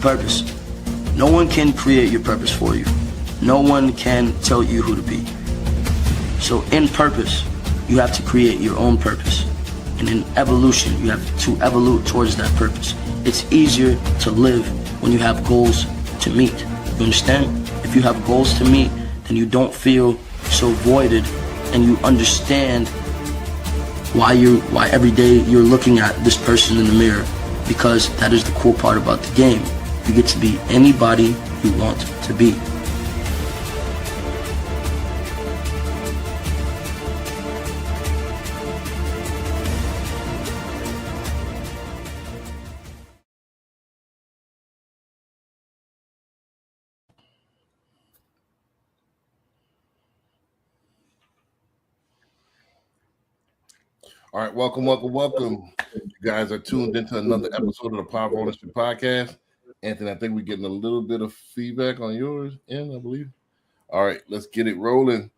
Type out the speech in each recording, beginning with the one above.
Purpose. No one can create your purpose for you. No one can tell you who to be. So in purpose, you have to create your own purpose. And in evolution, you have to evolve towards that purpose. It's easier to live when you have goals to meet. You understand? If you have goals to meet, then you don't feel so voided, and you understand why every day you're looking at this person in the mirror, because that is the cool part about the game. You get to be anybody you want to be. All right, welcome. You guys are tuned into another episode of the Powerful Ownership Podcast. Anthony, I think we're getting a little bit of feedback on yours end, I believe. All right, let's get it rolling.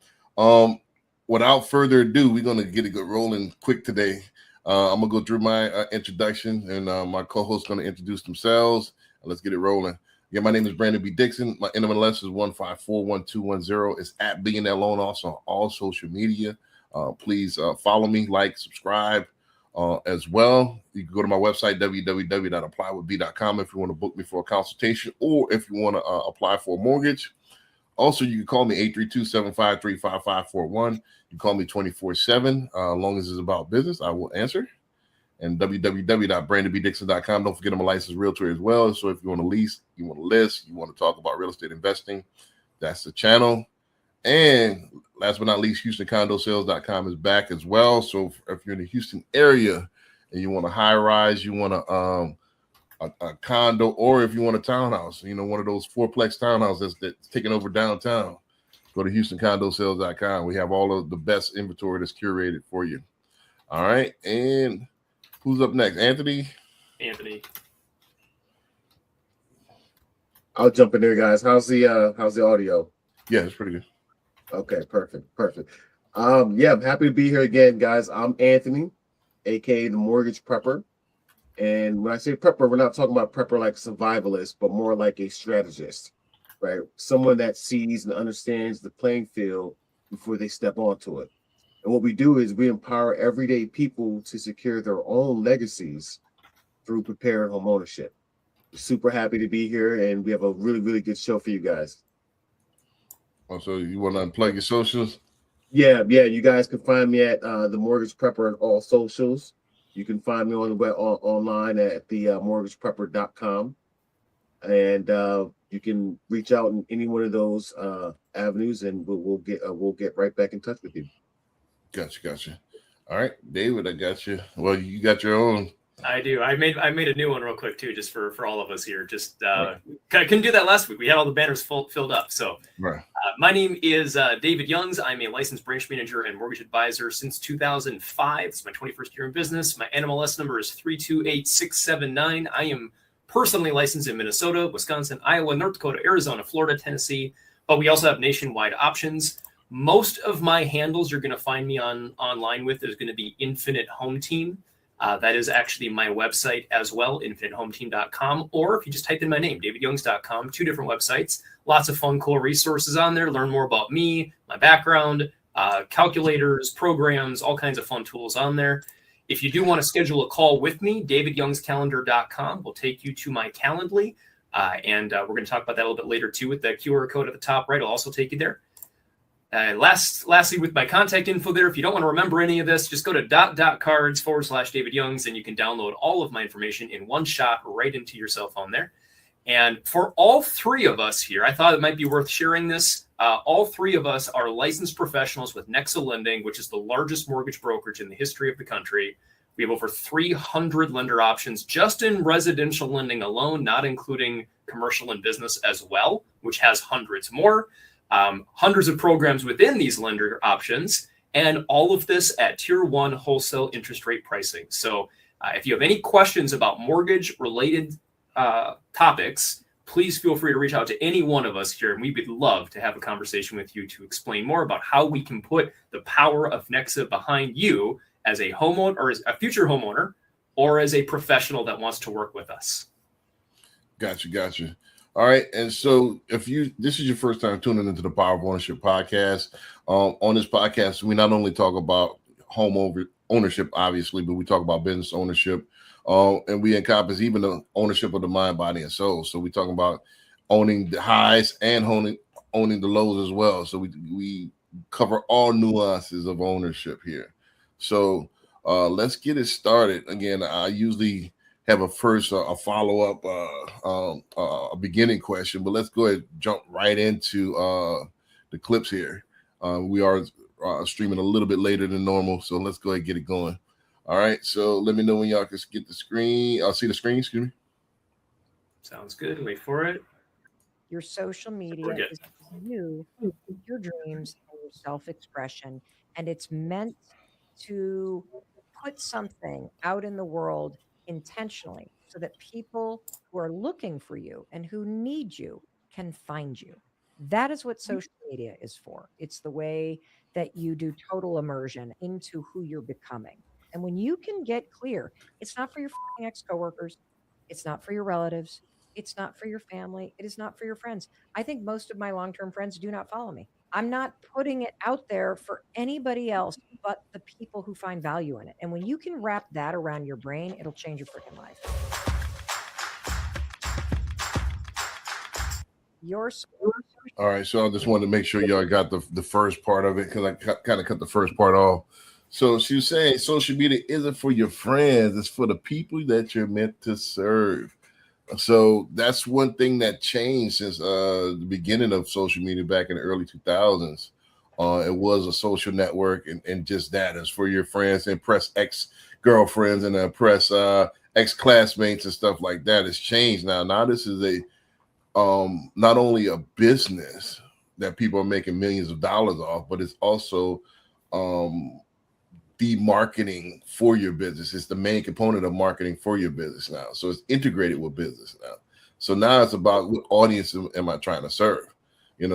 Without further ado, we're going to get it rolling quick today. I'm going to go through my introduction, and my co-host is going to introduce themselves. Let's get it rolling. Yeah, my name is Brandon B. Dixon. My NMLS is 1541210. It's at BNL Loan Officer on all social media. Please follow me, like, subscribe as well. You can go to my website, www.applywithb.com, if you want to book me for a consultation or if you want to apply for a mortgage. Also, you can call me 832-753-5541. You can call me 24/7. As long as it's about business, I will answer. And www.brandonbdixon.com. Don't forget I'm a licensed realtor as well. So if you want to lease, you want to list, you want to talk about real estate investing, that's the channel. And last but not least, HoustonCondoSales.com is back as well. So if you're in the Houston area and you want a high rise, you want a condo, or if you want a townhouse, one of those fourplex townhouses that's taking over downtown, go to HoustonCondoSales.com. We have all of the best inventory that's curated for you. All right. And who's up next? Anthony. I'll jump in there, guys. How's the audio? Yeah, it's pretty good. Okay, perfect. I'm happy to be here again, guys. I'm Anthony, aka the Mortgage Prepper. And when I say prepper, we're not talking about prepper like survivalist, but more like a strategist, right? Someone that sees and understands the playing field before they step onto it. And what we do is we empower everyday people to secure their own legacies through prepared home ownership. We're super happy to be here, and we have a really, really good show for you guys. So you want to unplug your socials? Yeah. You guys can find me at the Mortgage Prepper on all socials. You can find me on the web online at the mortgageprepper.com, and you can reach out in any one of those avenues, and we'll get right back in touch with you. Gotcha. All right, David, I got you. Well, you got your own. I do. I made a new one real quick too, just for all of us here. Just I couldn't do that last week. We had all the banners filled up. So right. My name is David Youngs. I'm a licensed branch manager and mortgage advisor since 2005. It's my 21st year in business. My NMLS number is 328679. I am personally licensed in Minnesota, Wisconsin, Iowa, North Dakota, Arizona, Florida, Tennessee. But we also have nationwide options. Most of my handles you're going to find me online with is going to be Infinite Home Team. That is actually my website as well, infinitehometeam.com. Or if you just type in my name, davidyoungs.com, 2 different websites. Lots of fun, cool resources on there. Learn more about me, my background, calculators, programs, all kinds of fun tools on there. If you do want to schedule a call with me, davidyoungscalendar.com will take you to my Calendly. And we're going to talk about that a little bit later too with the QR code at the top right. It'll also take you there. Lastly, with my contact info there, if you don't want to remember any of this, just go to .cards/David Youngs, and you can download all of my information in one shot right into your cell phone there. And for all three of us here, I thought it might be worth sharing this. All three of us are licensed professionals with Nexa Lending, which is the largest mortgage brokerage in the history of the country. We have over 300 lender options just in residential lending alone, not including commercial and business as well, which has hundreds more. Hundreds of programs within these lender options, and all of this at Tier 1 wholesale interest rate pricing. So if you have any questions about mortgage-related topics, please feel free to reach out to any one of us here, and we would love to have a conversation with you to explain more about how we can put the power of Nexa behind you as a homeowner or as a future homeowner or as a professional that wants to work with us. Gotcha. All right. And so this is your first time tuning into the Power of Ownership podcast, on this podcast, we not only talk about ownership, obviously, but we talk about business ownership, and we encompass even the ownership of the mind, body, and soul. So we talk about owning the highs and owning the lows as well. So we cover all nuances of ownership here. So let's get it started. Again, I usually have a follow-up, a beginning question, but let's go ahead and jump right into the clips here. We are streaming a little bit later than normal, so let's go ahead and get it going. All right, so let me know when y'all can get the screen. I'll see the screen, excuse me. Sounds good. Wait for it. Your social media is you, your dreams, and your self-expression, and it's meant to put something out in the world intentionally so that people who are looking for you and who need you can find you. That is what social media is for. It's the way that you do total immersion into who you're becoming. And when you can get clear, it's not for your ex-coworkers, it's not for your relatives, it's not for your family, it is not for your friends. I think most of my long-term friends do not follow me. I'm not putting it out there for anybody else but the people who find value in it. And when you can wrap that around your brain, it'll change your freaking life. All right, so I just wanted to make sure y'all got the first part of it, because I kind of cut the first part off. So she was saying social media isn't for your friends, it's for the people that you're meant to serve. So that's one thing that changed since the beginning of social media back in the early 2000s. It was a social network, and just that is for your friends, impress ex-girlfriends and impress ex-classmates and stuff like that. It's changed now. Now this is not only a business that people are making millions of dollars off, but it's also the marketing for your business. It's the main component of marketing for your business now. So it's integrated with business now. So now it's about what audience am I trying to serve?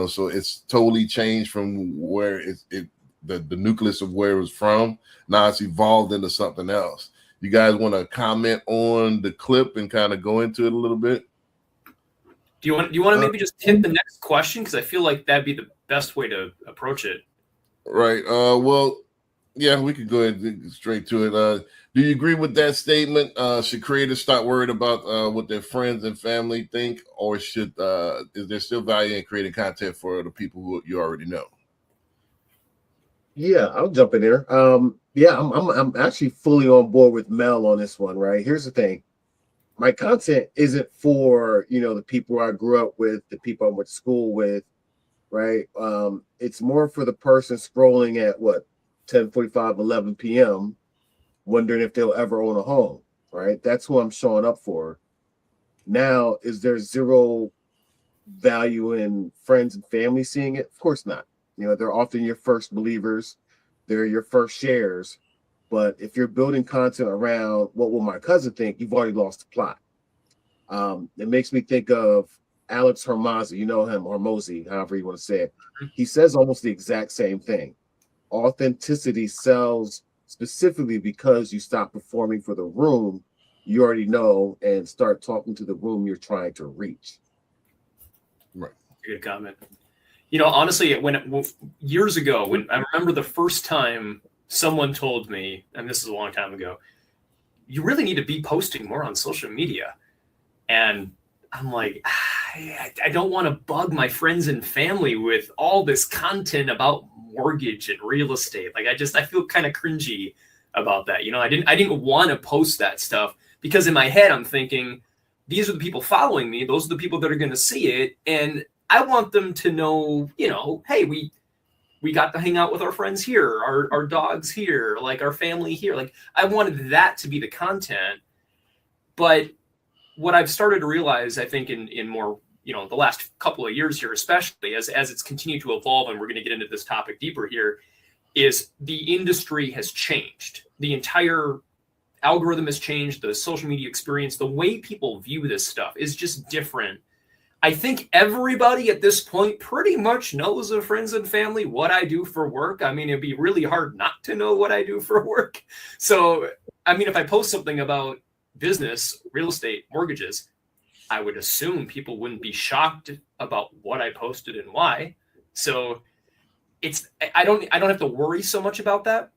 So it's totally changed from where the nucleus of where it was from. Now it's evolved into something else. You guys want to comment on the clip and kind of go into it a little bit? Do you want to maybe just hit the next question? Because I feel like that'd be the best way to approach it. Right. Well, yeah, we could go ahead and get straight to it. Do you agree with that statement? Should creators stop worried about what their friends and family think, or is there still value in creating content for the people who you already know? Yeah, I'll jump in there. I'm actually fully on board with Mel on this one. Right. Here's the thing. My content isn't for, the people I grew up with, the people I went to school with, right? It's more for the person scrolling at 10:45, 11 p.m., wondering if they'll ever own a home, right? That's who I'm showing up for. Now, is there zero value in friends and family seeing it? Of course not. They're often your first believers. They're your first shares. But if you're building content around what will my cousin think, you've already lost the plot. It makes me think of Alex Hormozi. You know him, Hormozi, however you want to say it. He says almost the exact same thing. Authenticity sells specifically because you stop performing for the room you already know and start talking to the room you're trying to reach. Right. Good comment. Honestly, when years ago, when I remember the first time someone told me, and this is a long time ago, you really need to be posting more on social media. And I'm like, I don't want to bug my friends and family with all this content about mortgage and real estate. Like, I feel kind of cringy about that. I didn't want to post that stuff because in my head, I'm thinking, these are the people following me. Those are the people that are going to see it. And I want them to know, hey, we got to hang out with our friends here, our dogs here, like our family here. Like, I wanted that to be the content. But what I've started to realize, I think in more, the last couple of years here, especially as it's continued to evolve, and we're going to get into this topic deeper here, is the industry has changed. The entire algorithm has changed. The social media experience, the way people view this stuff is just different. I think everybody at this point pretty much knows of friends and family, what I do for work. I mean, it'd be really hard not to know what I do for work. So, I mean, if I post something about business, real estate, mortgages, I would assume people wouldn't be shocked about what I posted and why. So I don't have to worry so much about that.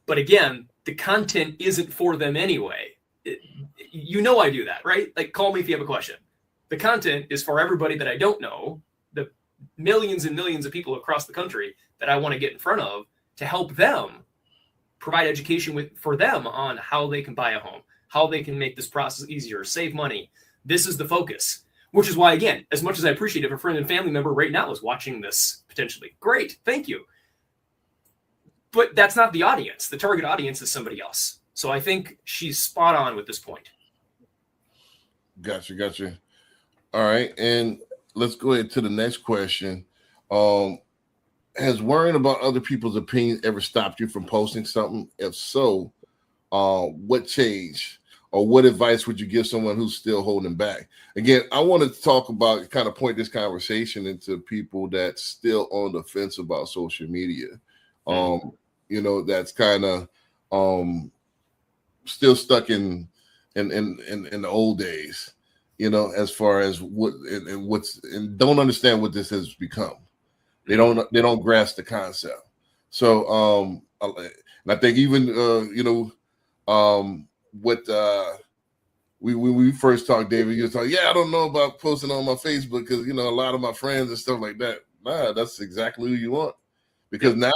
But again, the content isn't for them anyway. I do that, right? Like, call me if you have a question. The content is for everybody that I don't know, the millions and millions of people across the country that I want to get in front of to help them provide education for them on how they can buy a home, how they can make this process easier, save money. This is the focus, which is why, again, as much as I appreciate if a friend and family member right now is watching this potentially, great, thank you. But that's not the audience. The target audience is somebody else. So I think she's spot on with this point. Gotcha. All right, and let's go ahead to the next question. Has worrying about other people's opinions ever stopped you from posting something? If so, what changed? Or what advice would you give someone who's still holding back? Again, I want to talk about, kind of point this conversation into people that's still on the fence about social media. That's kind of still stuck in the old days, as far as and don't understand what this has become. They don't grasp the concept. So and I think even when we first talked, David, you was like, I don't know about posting on my Facebook because a lot of my friends and stuff like that. Nah, that's exactly who you want. Because now,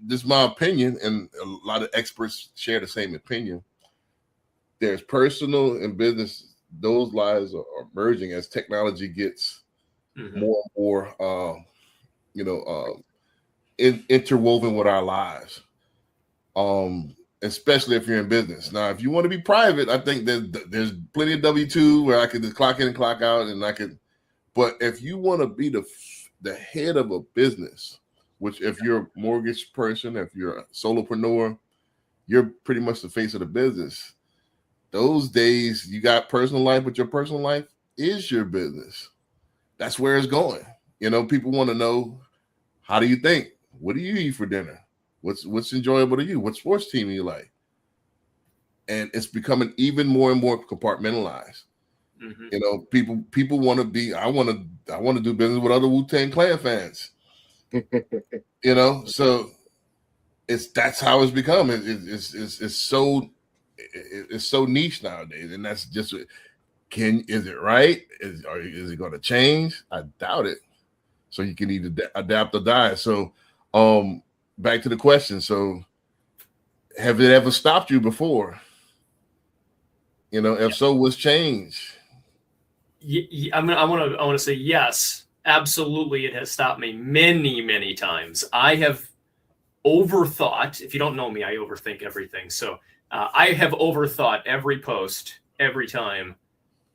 this is my opinion, and a lot of experts share the same opinion. There's personal and business; those lives are merging as technology gets more and more, interwoven with our lives. Especially if you're in business. Now, if you want to be private, I think there's plenty of W-2 where I could just clock in and clock out, and I could. But if you want to be the head of a business, which if you're a mortgage person, if you're a solopreneur, you're pretty much the face of the business. Those days, you got personal life, but your personal life is your business. That's where it's going. People want to know, how do you think? What do you eat for dinner? What's enjoyable to you? What sports team do you like? And it's becoming even more and more compartmentalized. People want to be. I want to do business with other Wu-Tang Clan fans. So that's how it's become. It's so niche nowadays, and that's just. Is it right? Is it going to change? I doubt it. So you can either adapt or die. So, back to the question. So, have it ever stopped you before? If so, what's changed? I want to say yes, absolutely. It has stopped me many, many times. I have overthought. If you don't know me, I overthink everything. So I have overthought every post every time.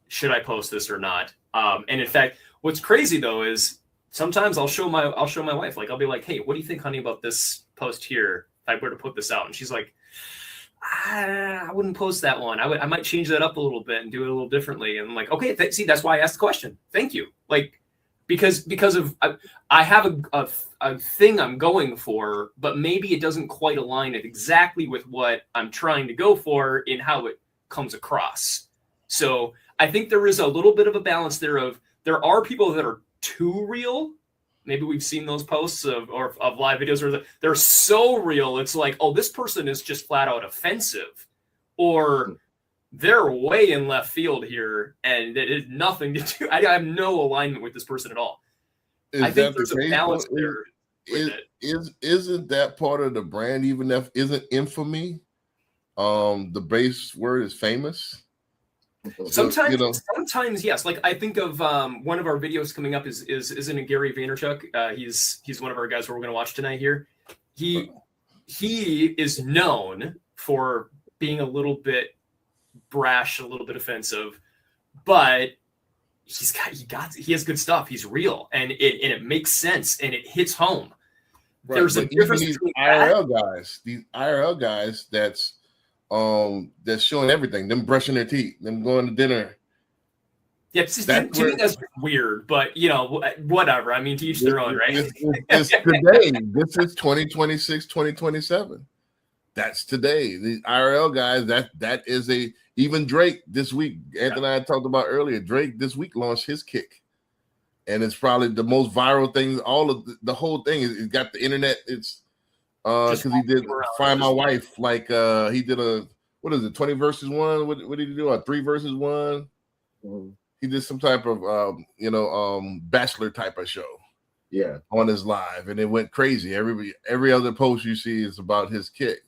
Should I post this or not? And in fact, what's crazy though is sometimes I'll show my wife, like, I'll be like, hey, what do you think, honey, about this post here? If I were to put this out, and she's like, I wouldn't post that one. I might change that up a little bit and do it a little differently. And I'm like, okay, see, that's why I asked the question. Thank you. Like, because of I have a thing I'm going for, but maybe it doesn't quite align exactly with what I'm trying to go for in how it comes across. So I think there is a little bit of a balance there are people that are too real. Maybe we've seen those posts of live videos where they're so real. It's like, oh, this person is just flat out offensive, or they're way in left field here, and it has nothing to do. I have no alignment with this person at all. I think there's a balance there. Isn't that part of the brand? Even if isn't infamy, the base word is famous. Sometimes yes. Like I think of one of our videos coming up isn't it Gary Vaynerchuk? He's one of our guys who we're going to watch tonight here. He is known for being a little bit brash, a little bit offensive, but he has good stuff. He's real, and it makes sense, and it hits home. Right, there's a difference between these IRL guys that's showing everything, them brushing their teeth, them going to dinner. Yeah, to me that's weird, but whatever. I mean, to each their own, right? It's today. This is 2026, 2027. That's today. The IRL guys, that is Even Drake this week, Anthony and I talked about earlier. Drake this week launched his Kick, and it's probably the most viral thing. All of the whole thing is it got the internet. It's because he did Find My Wife. Like he did a what is it, 20 versus 1? What did he do? A 3 versus 1? Mhm. He did some type of Bachelor type of show. Yeah. On his live, and it went crazy. Every other post you see is about his Kick.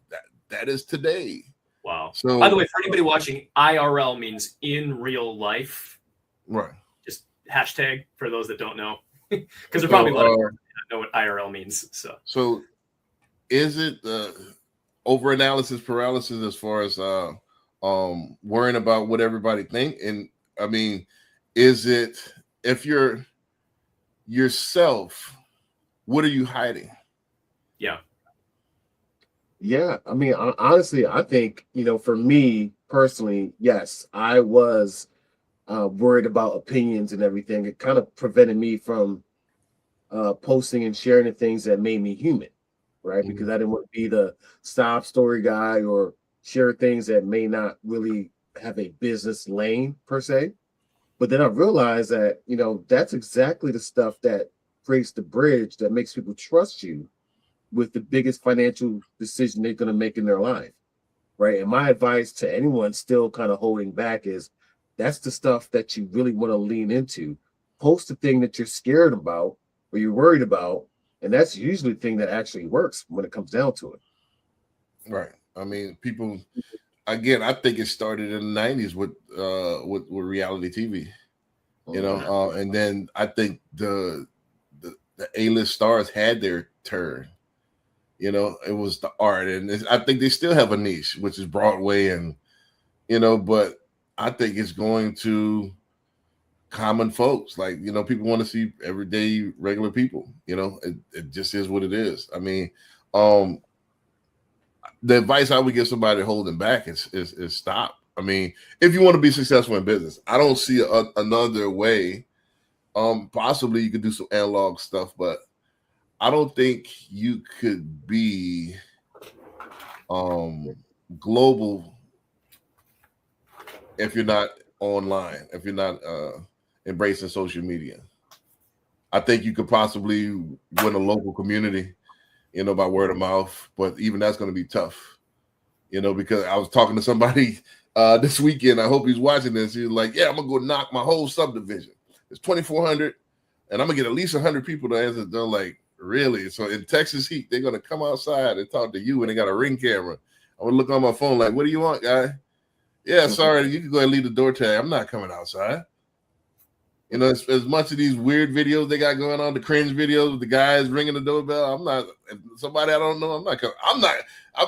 That is today. Wow. So, by the way, for anybody watching, IRL means in real life. Right. Just hashtag for those that don't know, because there probably a lot of people that don't know what IRL means. So is it over analysis paralysis as far as worrying about what everybody think? And I mean, is it if you're yourself, what are you hiding? Yeah, I mean, honestly, I think, for me personally, yes, I was worried about opinions and everything. It kind of prevented me from posting and sharing the things that made me human, right? Mhm. Because I didn't want to be the sob story guy or share things that may not really have a business lane per se. But then I realized that, that's exactly the stuff that creates the bridge that makes people trust you with the biggest financial decision they're going to make in their life, right? And my advice to anyone still kind of holding back is that's the stuff that you really want to lean into. Post the thing that you're scared about or you're worried about, and that's usually the thing that actually works when it comes down to it. Right. I mean, people. Again, I think it started in the 90s with reality TV, and then I think the A-list stars had their turn. It was the art, and I think they still have a niche, which is Broadway, and but I think it's going to common folks. Like, people want to see everyday regular people. It just is what it is. I mean, the advice I would give somebody holding back is stop. I mean, if you want to be successful in business, I don't see another way. Possibly you could do some analog stuff, but I don't think you could be global if you're not online, if you're not embracing social media. I think you could possibly win a local community, by word of mouth, but even that's going to be tough, because I was talking to somebody this weekend. I hope he's watching this. He's like, yeah, I'm going to go knock my whole subdivision. It's 2,400, and I'm going to get at least 100 people to answer. They're like, really? So in Texas heat, they're going to come outside and talk to you, and they got a Ring camera. I'm going to look on my phone like, what do you want, guy? Yeah, sorry, you can go ahead and leave the door tag. I'm not coming outside. As much of these weird videos they got going on, the cringe videos with the guys ringing the doorbell. I'm not, if somebody I don't know, I'm not coming. I'm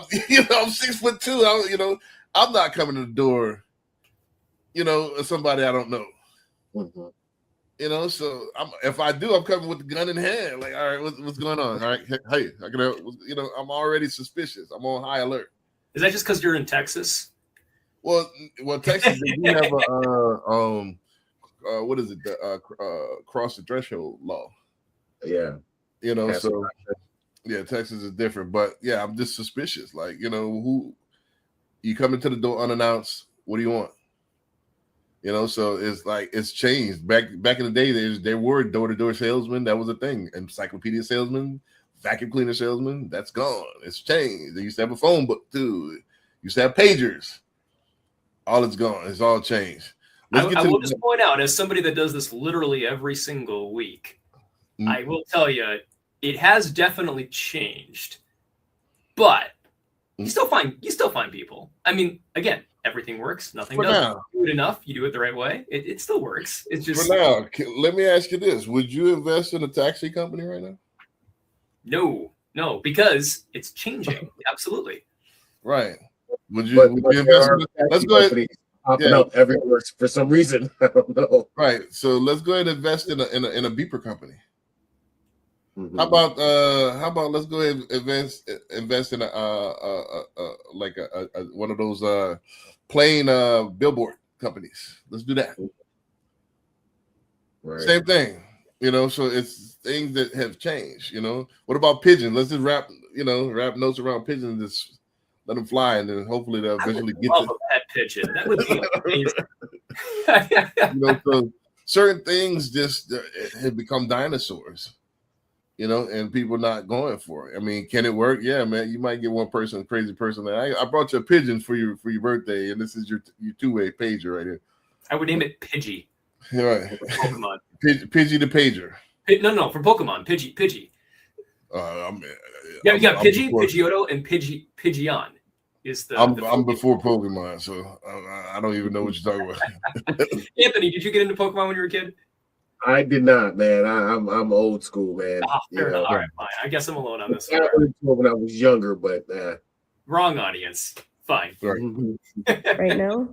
6'2". I'm not coming to the door, somebody I don't know. Mm-hmm. So if I do, I'm coming with the gun in hand. Like, all right, what's going on? All right, hey, I'm already suspicious. I'm on high alert. is that just because you're in Texas? Well, Texas, they do have a what is it? Cross the threshold law. Yeah. So yeah, Texas is different, but yeah, I'm just suspicious. Like, who you come into the door unannounced? What do you want? So it's like it's changed. Back in the day, there were door-to-door salesmen. That was a thing. Encyclopedia salesman, vacuum cleaner salesman. That's gone. It's changed. They used to have a phone book too. Used to have pagers. All it's gone. It's all changed. I will just point out, as somebody that does this literally every single week, I will tell you, it has definitely changed. But you still find people. I mean, again, everything works. Nothing does. You do it enough. You do it the right way. It still works. It's just for now. Let me ask you this: would you invest in a taxi company right now? No, because it's changing. Absolutely. Right. Would you invest in let's go ahead. Popping up everywhere for some reason. I don't know. Right. So let's go ahead and invest in a beeper company. Mm-hmm. How about let's go ahead and invest in a one of those plain billboard companies. Let's do that. Right. Same thing. So it's things that have changed. What about pigeon? Let's just wrap notes around pigeon. This let them fly, and then hopefully they'll I would eventually get love to. a pet pigeon. That would be amazing. You know, so certain things just have become dinosaurs. You know, and people not going for it. I mean, can it work? Yeah, man. You might get one person, crazy person. That I brought you a pigeon for your birthday, and this is your two-way pager right here. I would name it Pidgey. All right, Pokemon. Pidgey the pager. No, for Pokemon, Pidgey. I'm, Yeah, you got I'm Pidgey, before, Pidgeotto, and Pidgeon. Is the I'm before Pokemon, so I don't even know what you're talking about. Anthony, did you get into Pokemon when you were a kid? I did not, man. I'm old school, man. Fair enough. All right, fine. I guess I'm alone on this I one. got into it when I was younger, but Wrong audience. Fine. Right. right now.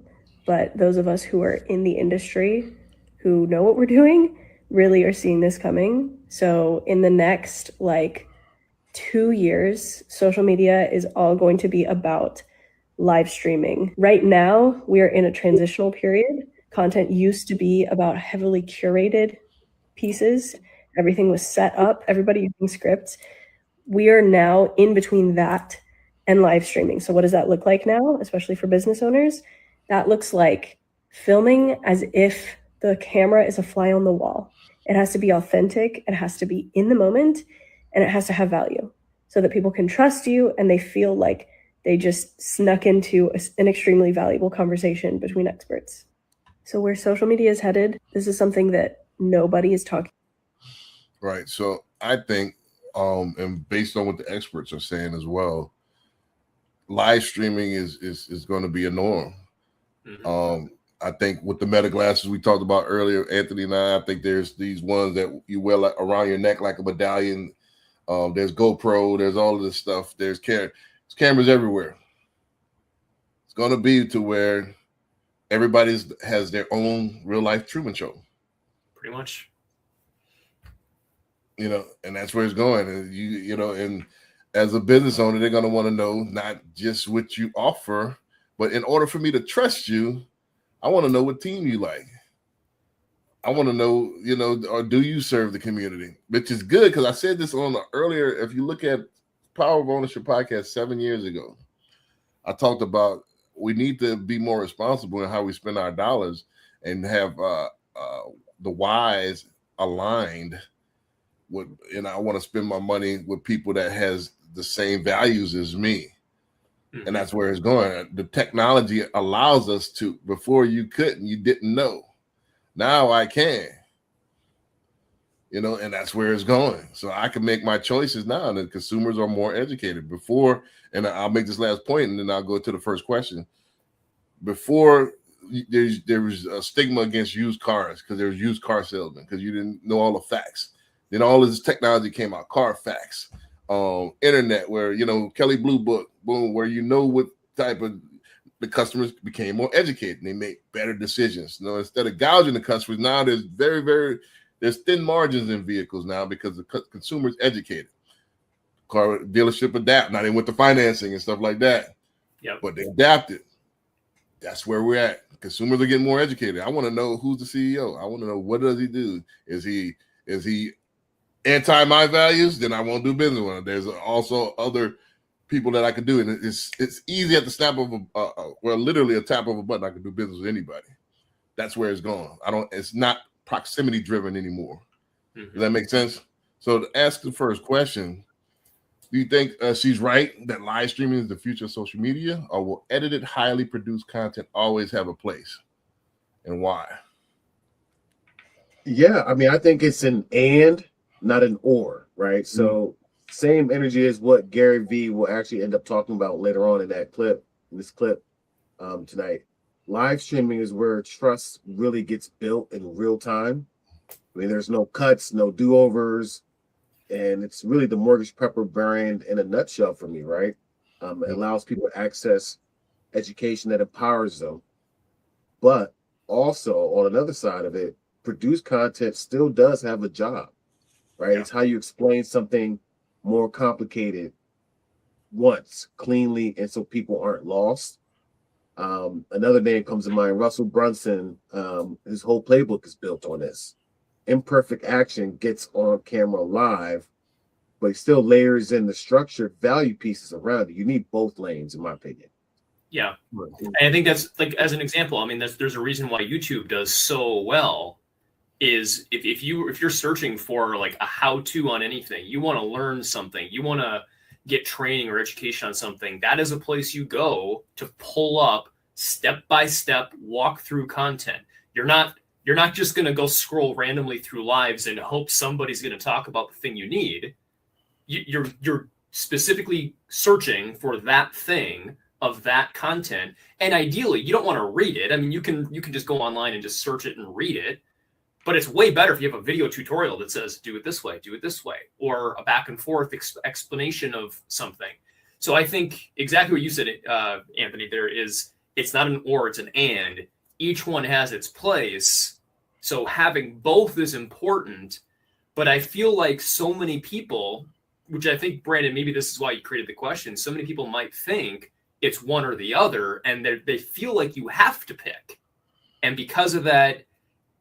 But those of us who are in the industry who know what we're doing really are seeing this coming. So in the next 2 years, social media is all going to be about live streaming. Right now, we are in a transitional period. Content used to be about heavily curated pieces. Everything was set up, everybody using scripts. We are now in between that and live streaming. So what does that look like now, especially for business owners? That looks like filming as if the camera is a fly on the wall. It has to be authentic, it has to be in the moment, and it has to have value so that people can trust you and they feel like they just snuck into an extremely valuable conversation between experts. So where social media is headed, this is something that nobody is talking. Right. So I think, and based on what the experts are saying as well, live streaming is going to be a norm. Mm-hmm. I think with the Meta glasses we talked about earlier, Anthony and I think there's these ones that you wear around your neck like a medallion. There's GoPro, there's all of this stuff. There's cameras everywhere. It's going to be to where everybody has their own real life Truman Show. Pretty much. You know, and that's where it's going. And you know, and as a business owner, they're going to want to know not just what you offer, but in order for me to trust you, I want to know what team you like. I want to know, you know, or do you serve the community? Which is good because I said this on the earlier. If you look at Power of Ownership podcast 7 years ago, I talked about we need to be more responsible in how we spend our dollars and have the whys aligned with, and I want to spend my money with people that has the same values as me. And that's where it's going. The technology allows us to, before you couldn't, you didn't know. Now I can, you know, and that's where it's going. So I can make my choices now, and the consumers are more educated. Before, and I'll make this last point, and then I'll go to the first question. Before, there was a stigma against used cars because there was used car salesmen because you didn't know all the facts. Then all of this technology came out, Carfax, internet, where, you know, Kelly Blue Book, boom, where you know what type of, the customers became more educated and they make better decisions. You know, instead of gouging the customers, now there's there's thin margins in vehicles now because the consumer's educated. Car dealership adapt. Now they went to financing and stuff like that. Yeah, but they adapted. That's where we're at. Consumers are getting more educated. I want to know who's the CEO. I want to know, what does he do? Is he anti my values? Then I won't do business with him. There's also other people that I could do, and it's easy at the snap of literally a tap of a button. I can do business with anybody. That's where it's going. It's not proximity driven anymore. Does that make sense? So to ask the first question, do you think she's right that live streaming is the future of social media, or will edited, highly produced content always have a place, and why? Yeah, I mean, I think it's an and, not an or, right? So same energy as what Gary Vee will actually end up talking about later on in this clip tonight. Live streaming is where trust really gets built in real time. I mean, there's no cuts, no do-overs, and it's really the Mortgage Prepper brand in a nutshell for me, right? It allows people to access education that empowers them. But also, on another side of it, produced content still does have a job, right? Yeah. It's how you explain something more complicated once, cleanly, and so people aren't lost. Another name comes to mind, Russell Brunson. His whole playbook is built on this. Imperfect action gets on camera live but it still layers in the structured value pieces around it. You need both lanes, in my opinion. Yeah. And I think that's like, as an example, I mean, there's a reason why YouTube does so well is if you're searching for like a how-to on anything, you want to learn something, you want to get training or education on something, that is a place you go to pull up step-by-step walk-through content. You're not just going to go scroll randomly through lives and hope somebody's going to talk about the thing you need. You're specifically searching for that thing of that content. And ideally, you don't want to read it. I mean, you can just go online and just search it and read it. But it's way better if you have a video tutorial that says, do it this way, or a back and forth explanation of something. So I think exactly what you said, Anthony, it's not an or, it's an and. Each one has its place. So having both is important. But I feel like so many people, which I think, Brandon, maybe this is why you created the question, so many people might think it's one or the other, and they feel like you have to pick. And because of that,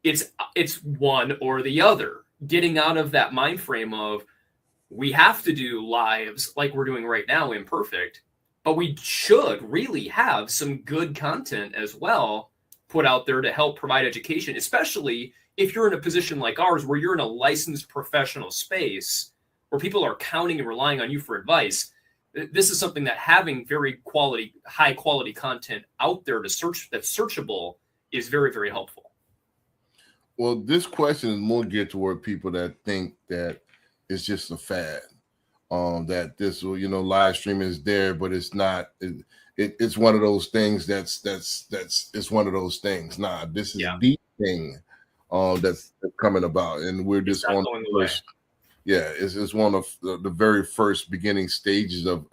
it's one or the other. Getting out of that mind frame of we have to do lives like we're doing right now, imperfect, but we should really have some good content as well put out there to help provide education, especially if you're in a position like ours where you're in a licensed professional space where people are counting and relying on you for advice. This is something that having high quality content out there to search that's searchable is very, very helpful. Well, this question is more geared toward people that think that it's just a fad. That this, live streaming is there, but it's not. It's one of those things that's it's one of those things. Nah, this is the thing that's coming about, and we're just on the first. Yeah, it's one of the very first beginning stages of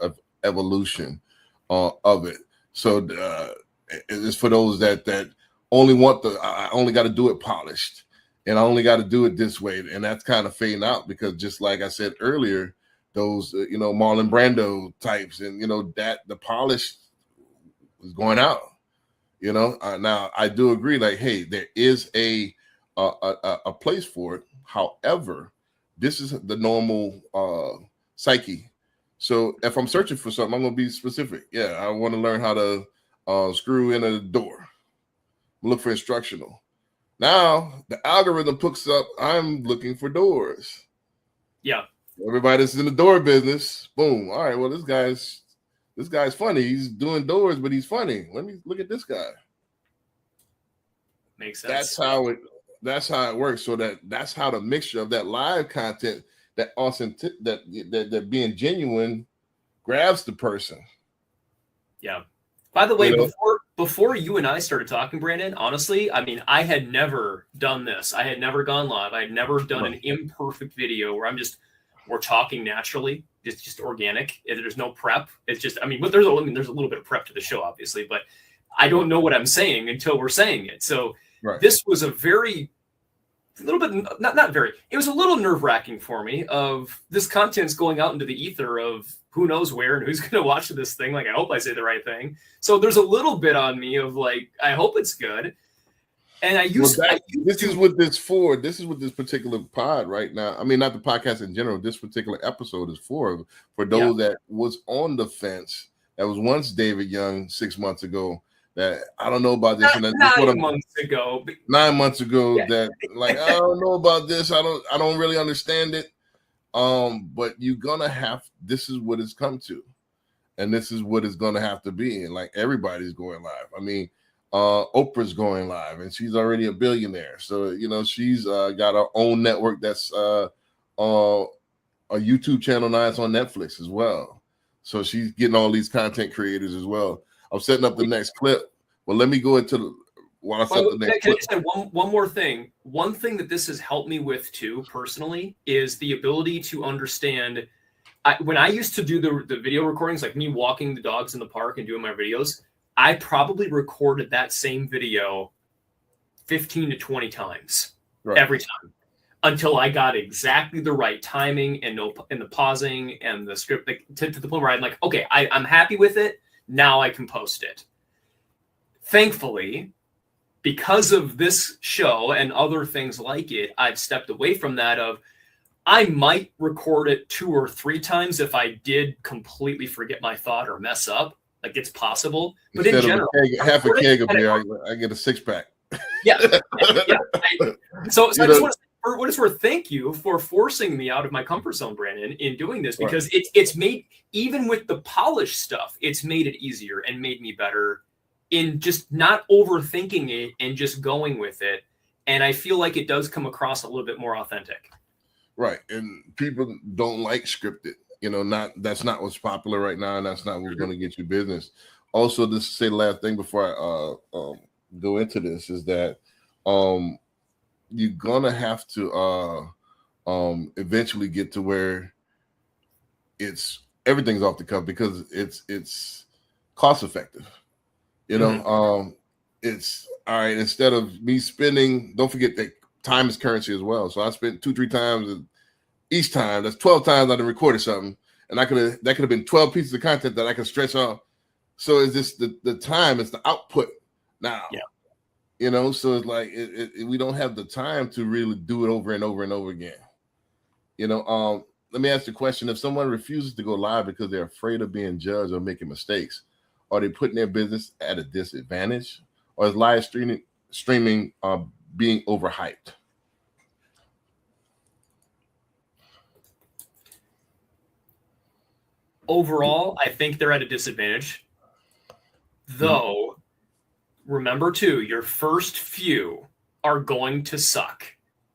evolution of it. So it's for those that only want I only got to do it polished, and I only got to do it this way, and that's kind of fading out because just like I said earlier, those Marlon Brando types and that the polish is going out. Now I do agree. Like, hey, there is a place for it. However, this is the normal psyche. So if I'm searching for something, I'm gonna be specific. Yeah, I want to learn how to screw in a door. Look for instructional. Now the algorithm picks up, I'm looking for doors. Yeah. Everybody that's in the door business, boom. All right, well, this guy's funny. He's doing doors, but he's funny. Let me look at this guy. Makes sense. That's how it works. So that's how the mixture of that live content, that being genuine grabs the person. Yeah. By the way, before you and I started talking, Brandon, honestly, I mean, I had never done this. I had never gone live. I had never done an imperfect video where we're talking naturally. It's just organic. There's no prep. It's just, but there's a little bit of prep to the show, obviously, but I don't know what I'm saying until we're saying it. So This was it was a little nerve-wracking for me of this content's going out into the ether of who knows where and who's going to watch this thing. Like, I hope I say the right thing. So there's a little bit on me of like, I hope it's good. And this is what this particular pod right now. I mean, not the podcast in general. This particular episode is for those that was on the fence. That was once David Young 6 months ago. That I don't know about this. And 9 months ago. 9 months ago. Yeah. That like I don't know about this. I don't really understand it. But you're gonna have. This is what it's come to, and this is what it's gonna have to be. And like everybody's going live. I mean. Oprah's going live, and she's already a billionaire. So she's got her own network that's a YouTube channel now. It's on Netflix as well. So she's getting all these content creators as well. I'm setting up the next clip. Well, let me go into while I set the next clip. Can I say one more thing? One thing that this has helped me with too, personally, is the ability to understand. When I used to do the video recordings, like me walking the dogs in the park and doing my videos. I probably recorded that same video 15 to 20 times every time until I got exactly the right timing and the pausing and the script to the point where I'm like, okay, I'm happy with it. Now I can post it. Thankfully, because of this show and other things like it, I've stepped away from that of I might record it 2 or 3 times if I did completely forget my thought or mess up. Like, it's possible. But in Instead general, of half a keg of beer, I get a 6-pack. yeah. So You I just know- want to, for what it's worth, thank you for forcing me out of my comfort zone, Brandon, in doing this, Right. because it's made, even with the polished stuff, it's made it easier and made me better in just not overthinking it and just going with it. And I feel like it does come across a little bit more authentic. Right. And people don't like scripted. You know, that's not what's popular right now, and that's not what's going to get you business. Also, just to say the last thing before I go into this is that you're gonna have to eventually get to where everything's off the cuff, because it's cost effective. You know, it's all right. Instead of me spending, don't forget that time is currency as well. So I spent 2-3 times, and each time that's 12 times I done recorded something, and that could have been 12 pieces of content that I could stretch off. So it's just the time, it's the output now. Yeah. You know, so it's like we don't have the time to really do it over and over and over again. You know, let me ask you a question. If someone refuses to go live because they're afraid of being judged or making mistakes, are they putting their business at a disadvantage, or is live streaming being overhyped? Overall, I think they're at a disadvantage. Though, remember too, your first few are going to suck.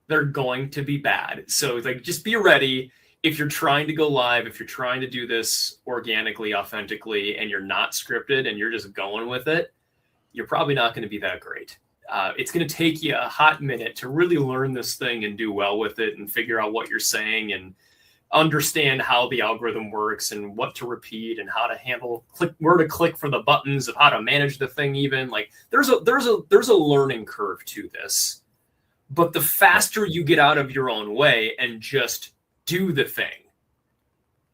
They're going to be bad. So like, just be ready. If you're trying to go live, if you're trying to do this organically, authentically, and you're not scripted and you're just going with it, you're probably not going to be that great. It's going to take you a hot minute to really learn this thing and do well with it and figure out what you're saying and understand how the algorithm works and what to repeat and how to handle where to click for the buttons, of how to manage the thing. Even like there's a learning curve to this, but the faster you get out of your own way and just do the thing,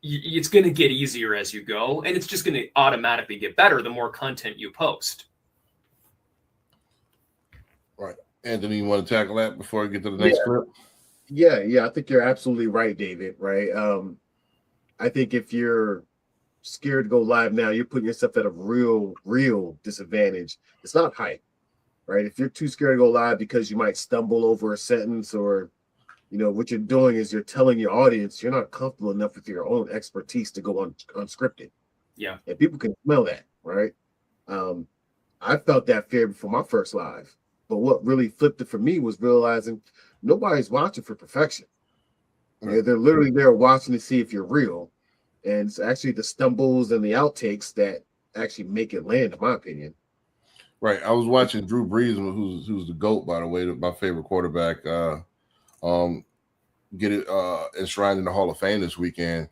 it's going to get easier as you go, and it's just going to automatically get better the more content you post. Right. Anthony, you want to tackle that before we get to the next clip? Yeah, I think you're absolutely right, David. Right. I think if you're scared to go live now, you're putting yourself at a real disadvantage. It's not hype, right? If you're too scared to go live because you might stumble over a sentence, or you know what you're doing is you're telling your audience you're not comfortable enough with your own expertise to go unscripted. Yeah, and people can smell that, right? I felt that fear before my first live, but what really flipped it for me was realizing nobody's watching for perfection. Right. They're literally there watching to see if you're real. And it's actually the stumbles and the outtakes that actually make it land, in my opinion. Right. I was watching Drew Brees, who's the GOAT, by the way, my favorite quarterback, get it enshrined in the Hall of Fame this weekend,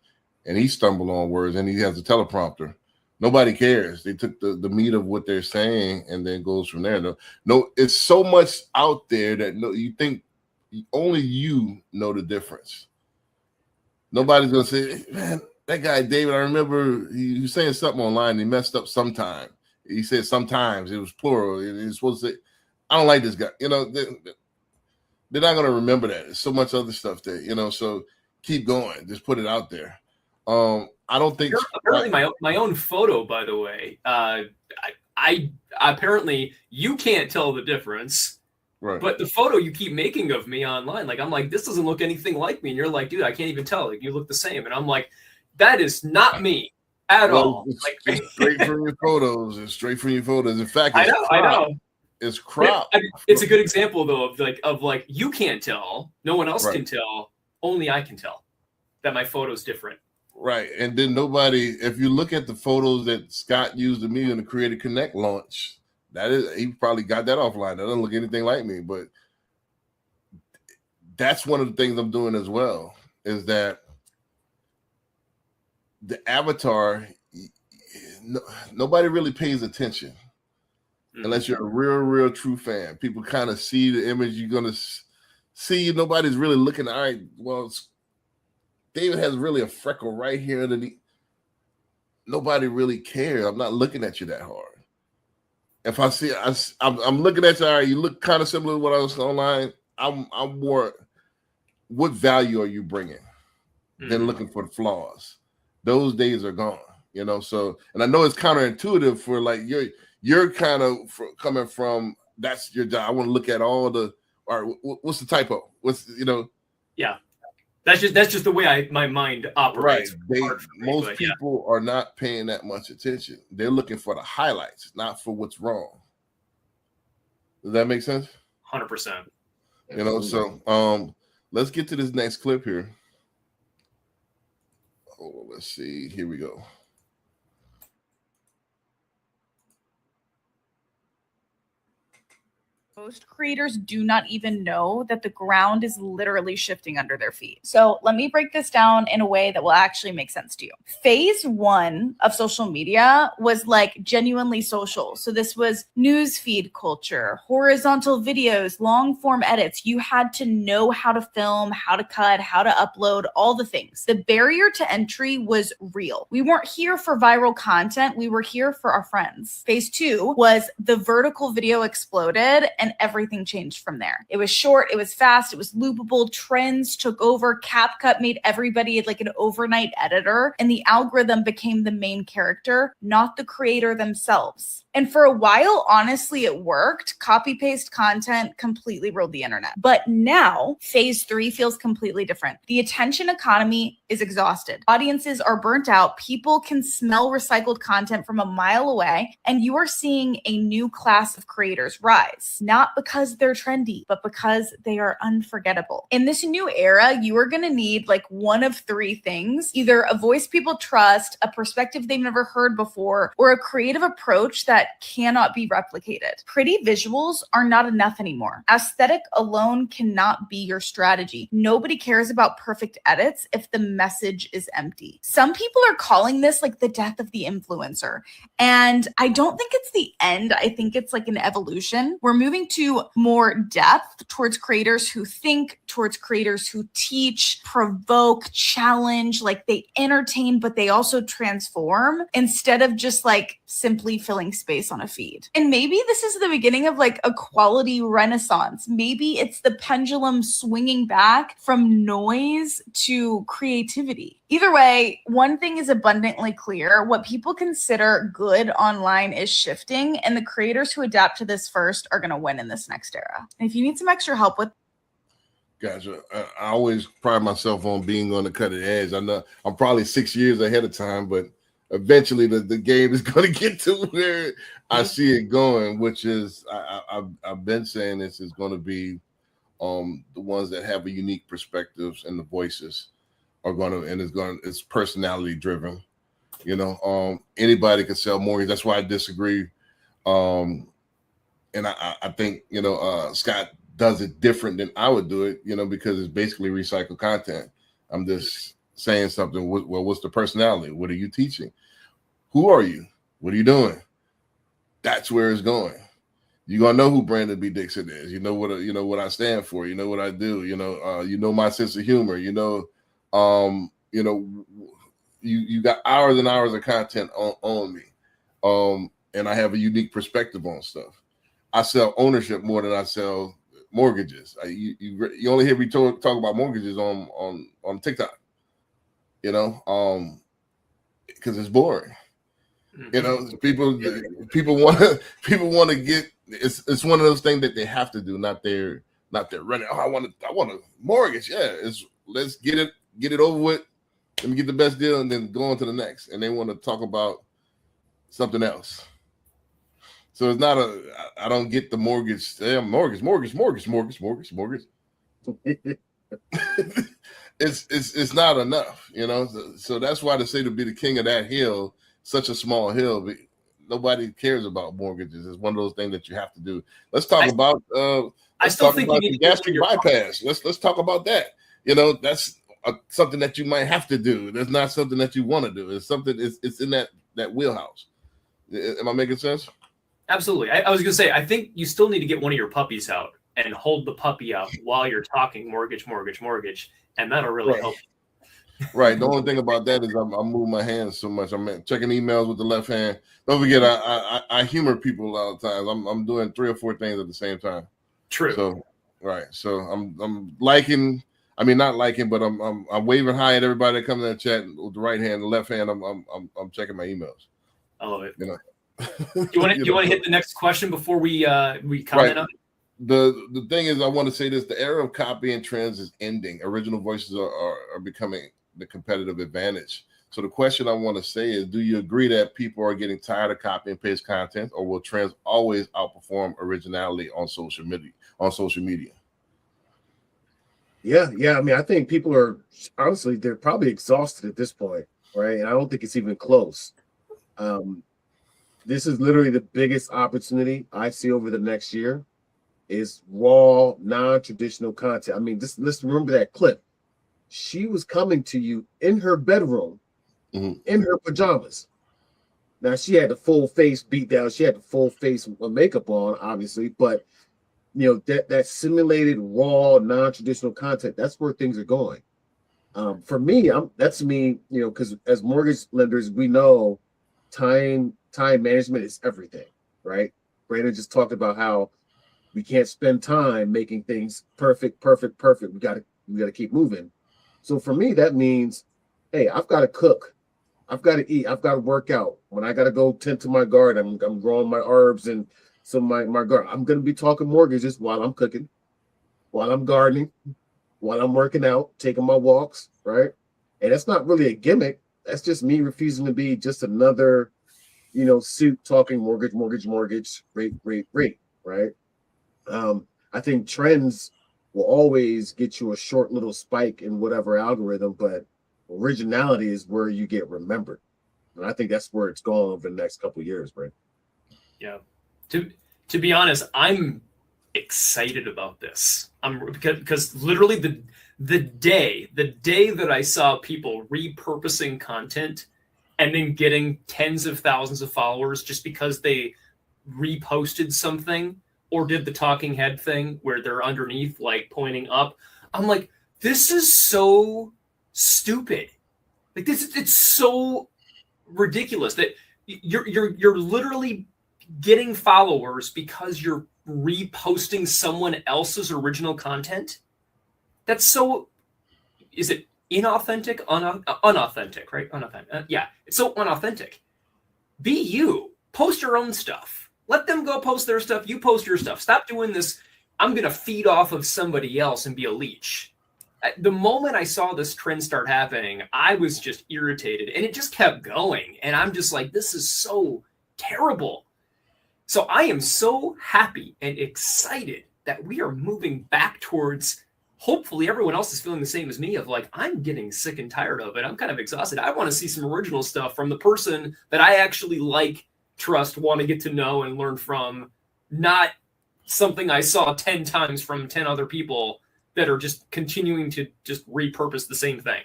and he stumbled on words, and he has a teleprompter. Nobody cares. They took the meat of what they're saying and then goes from there. No, it's so much out there that you think only you know the difference. Nobody's gonna say, man, that guy David, I remember he was saying something online. He messed up sometime. He said sometimes, it was plural. He's supposed to say, I don't like this guy. You know, they're not gonna remember that. There's so much other stuff there, you know. So keep going. Just put it out there. I don't think apparently my own photo, by the way, I apparently you can't tell the difference. Right. But the photo you keep making of me online, like I'm like, this doesn't look anything like me, and you're like, dude, I can't even tell. Like, you look the same, and I'm like, that is not me at all. It's straight from your photos. It's straight from your photos. In fact, I know. It's crop. It's a good example though of like you can't tell, no one else can tell, only I can tell that my photo's different. Right. And then if you look at the photos that Scott used of me in the Creative Connect launch, he probably got that offline. That doesn't look anything like me, but that's one of the things I'm doing as well, is that the avatar, nobody really pays attention unless you're a real true fan. People kind of see the image you're going to see. Nobody's really looking. All right, well, David has really a freckle right here underneath. Nobody really cares. I'm not looking at you that hard. If I see, I'm looking at you. All right, you look kind of similar to what I was online. I'm more what value are you bringing than looking for the flaws. Those days are gone, you know. So, and I know it's counterintuitive for like you're kind of coming from that's your job. I want to look at all the all right, what's the typo? What's Yeah. That's just the way my mind operates. Right. Most people are not paying that much attention. They're looking for the highlights, not for what's wrong. Does that make sense? 100%. You know, so let's get to this next clip here. Oh, let's see. Here we go. Most creators do not even know that the ground is literally shifting under their feet. So let me break this down in a way that will actually make sense to you. Phase 1 of social media was like genuinely social. So this was news feed culture, horizontal videos, long form edits. You had to know how to film, how to cut, how to upload, all the things. The barrier to entry was real. We weren't here for viral content. We were here for our friends. Phase 2 was the vertical video exploded and everything changed from there. It was short, it was fast, it was loopable, trends took over, CapCut made everybody like an overnight editor, and the algorithm became the main character, not the creator themselves. And for a while, honestly, it worked. Copy-paste content completely ruled the internet. But now, phase 3 feels completely different. The attention economy is exhausted. Audiences are burnt out. People can smell recycled content from a mile away, and you are seeing a new class of creators rise. Not because they're trendy, but because they are unforgettable. In this new era, you are going to need like one of 3 things: either a voice people trust, a perspective they've never heard before, or a creative approach that cannot be replicated. Pretty visuals are not enough anymore. Aesthetic alone cannot be your strategy. Nobody cares about perfect edits if the message is empty. Some people are calling this like the death of the influencer. And I don't think it's the end. I think it's like an evolution. We're moving to more depth towards creators who think, towards creators who teach, provoke, challenge, like they entertain, but they also transform instead of just like simply filling space on a feed. And maybe this is the beginning of like a quality renaissance. Maybe it's the pendulum swinging back from noise to creativity. Either way, one thing is abundantly clear. What people consider good online is shifting, and the creators who adapt to this first are going to win in this next era. And if you need some extra help with Gotcha. I always pride myself on being on the cutting edge. I know I'm probably 6 years ahead of time, but eventually the game is going to get to where I see it going, which is I've been saying this is going to be the ones that have a unique perspectives, and the voices are going to, and it's personality driven. You know, anybody can sell mortgage. That's why I disagree. And I think, you know, Scott does it different than I would do it, you know, because it's basically recycled content. I'm just saying something. Well, what's the personality? What are you teaching? Who are you? What are you doing? That's where it's going. You're gonna know who Brandon B. Dixon is. You know what I stand for. You know what I do. You know my sense of humor. You got hours and hours of content on me. And I have a unique perspective on stuff. I sell ownership more than I sell mortgages. You only hear me talk about mortgages on TikTok. You know, because it's boring. You know, people want to get. It's one of those things that they have to do, not they're running. Oh, I want a mortgage. Yeah, let's get it over with. Let me get the best deal and then go on to the next. And they want to talk about something else. So it's not I don't get the mortgage. Mortgage. It's not enough, you know. So that's why to say to be the king of that hill, such a small hill, nobody cares about mortgages. It's one of those things that you have to do. Let's talk about the gastric bypass. Let's talk about that. You know, that's something that you might have to do. That's not something that you want to do. It's something. It's in that wheelhouse. Am I making sense? Absolutely. I was going to say, I think you still need to get one of your puppies out and hold the puppy out while you're talking mortgage, and that'll really help. Right. The only thing about that is I'm moving my hands so much. I'm checking emails with the left hand. Don't forget, I humor people a lot of times. I'm doing 3 or 4 things at the same time. True. So right. So I'm liking. I mean, not liking, but I'm waving hi at everybody that comes in the chat with the right hand, the left hand. I'm checking my emails. I love it. You know. You want to hit the next question before we comment on it? The thing is, I want to say this: the era of copy and trends is ending. Original voices are becoming the competitive advantage. So the question I want to say is, do you agree that people are getting tired of copy and paste content, or will trends always outperform originality on social media? Yeah. I mean, I think people are honestly, they're probably exhausted at this point, right? And I don't think it's even close. This is literally the biggest opportunity I see over the next year is raw, non-traditional content. I mean, let's remember that clip. She was coming to you in her bedroom, in her pajamas. Now, she had the full face beat down. She had the full face makeup on, obviously, but that simulated raw non-traditional content, that's where things are going. For me, that's me, because as mortgage lenders, we know time management is everything, right? Brandon just talked about how we can't spend time making things perfect. We gotta keep moving. So for me, that means, hey, I've got to cook, I've got to eat, I've got to work out. When I got to go tend to my garden, I'm growing my herbs and some of my garden. I'm going to be talking mortgages while I'm cooking, while I'm gardening, while I'm working out, taking my walks, right? And that's not really a gimmick. That's just me refusing to be just another, suit talking mortgage, rate, right? I think trends will always get you a short little spike in whatever algorithm, but originality is where you get remembered. And I think that's where it's going over the next couple of years, Brent. Yeah. To be honest, I'm excited about this. Because literally the day that I saw people repurposing content and then getting tens of thousands of followers just because they reposted something or did the talking head thing where they're underneath like pointing up, I'm like, this is so stupid. Like it's so ridiculous that you're literally getting followers because you're reposting someone else's original content. That's so, is it inauthentic? Unauthentic, right? Unauthentic. Yeah, it's so unauthentic. Be you. Post your own stuff. Let them go post their stuff. You post your stuff. Stop doing this. I'm going to feed off of somebody else and be a leech. The moment I saw this trend start happening, I was just irritated and it just kept going. And I'm just like, this is so terrible. So I am so happy and excited that we are moving back towards, hopefully everyone else is feeling the same as me, of like, I'm getting sick and tired of it. I'm kind of exhausted. I want to see some original stuff from the person that I actually like, trust, want to get to know and learn from, not something I saw 10 times from 10 other people that are just continuing to just repurpose the same thing.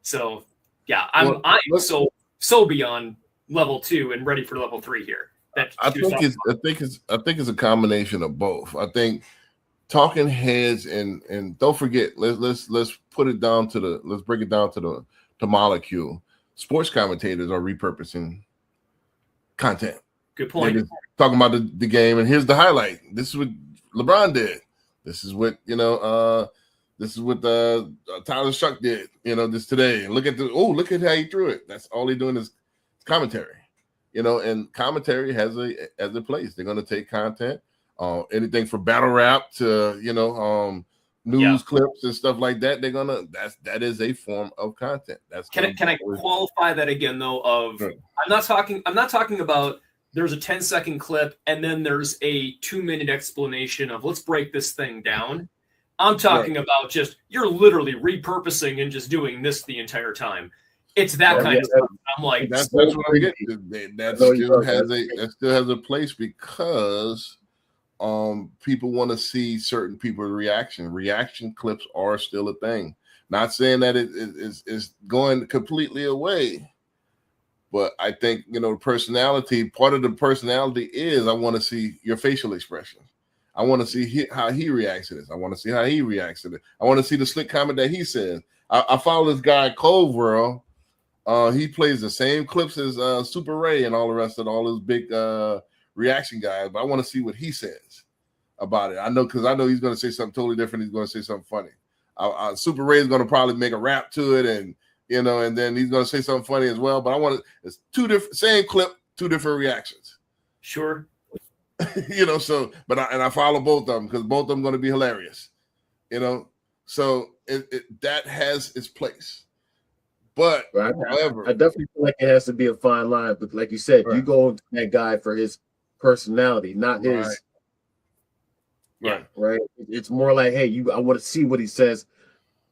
So yeah, I'm so beyond level 2 and ready for level 3 here. I think it's a combination of both. I think talking heads and don't forget, let's put it down to let's break it down to the molecule. Sports commentators are repurposing content. Good point. They're talking about the game, and here's the highlight. This is what LeBron did. This is what Tyler Shuck did. This today. And look at how he threw it. That's all he's doing is commentary. And commentary has a place. They're going to take content, anything from battle rap to news clips and stuff like that. That is a form of content. Can I qualify that again though? Sure. I'm not talking about there's a 10-second clip and then there's a 2-minute explanation of let's break this thing down. I'm talking about just you're literally repurposing and just doing this the entire time. It's that kind of stuff. I'm like, that's what I get. That still has a place because people want to see certain people's reaction. Reaction clips are still a thing. Not saying that it is going completely away, but I think personality. Part of the personality is I want to see your facial expression. I want to see how he reacts to this. I want to see how he reacts to it. I want to see the slick comment that he says. I follow this guy Cold World. He plays the same clips as Super Ray and all the rest of all those big reaction guys, but I want to see what he says about it. I know he's going to say something totally different. He's going to say something funny. Super Ray is going to probably make a rap to it, and and then he's going to say something funny as well. But I want it's two different, same clip, two different reactions. Sure. So but I follow both of them because both of them going to be hilarious. So that has its place. But Right. however, I definitely feel like it has to be a fine line. But like you said, you go to that guy for his personality, not his. Right. It's more like, hey, I want to see what he says.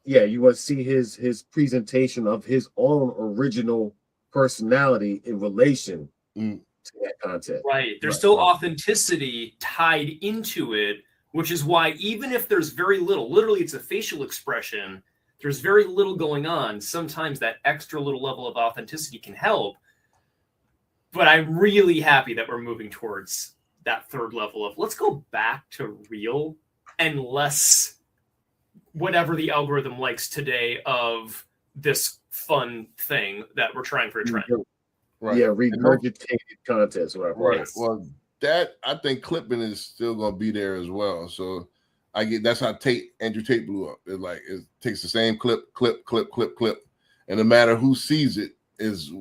Yeah, you want to see his presentation of his own original personality in relation to that content. Right. There's still authenticity tied into it, which is why even if there's very little, literally it's a facial expression, there's very little going on. Sometimes that extra little level of authenticity can help. But I'm really happy that we're moving towards that third level of let's go back to real and less whatever the algorithm likes today of this fun thing that we're trying for a trend. Right. Yeah, regurgitated content. Right. Well, that I think clipping is still going to be there as well. So that's how Andrew Tate blew up. It takes the same clip, and no matter who sees it is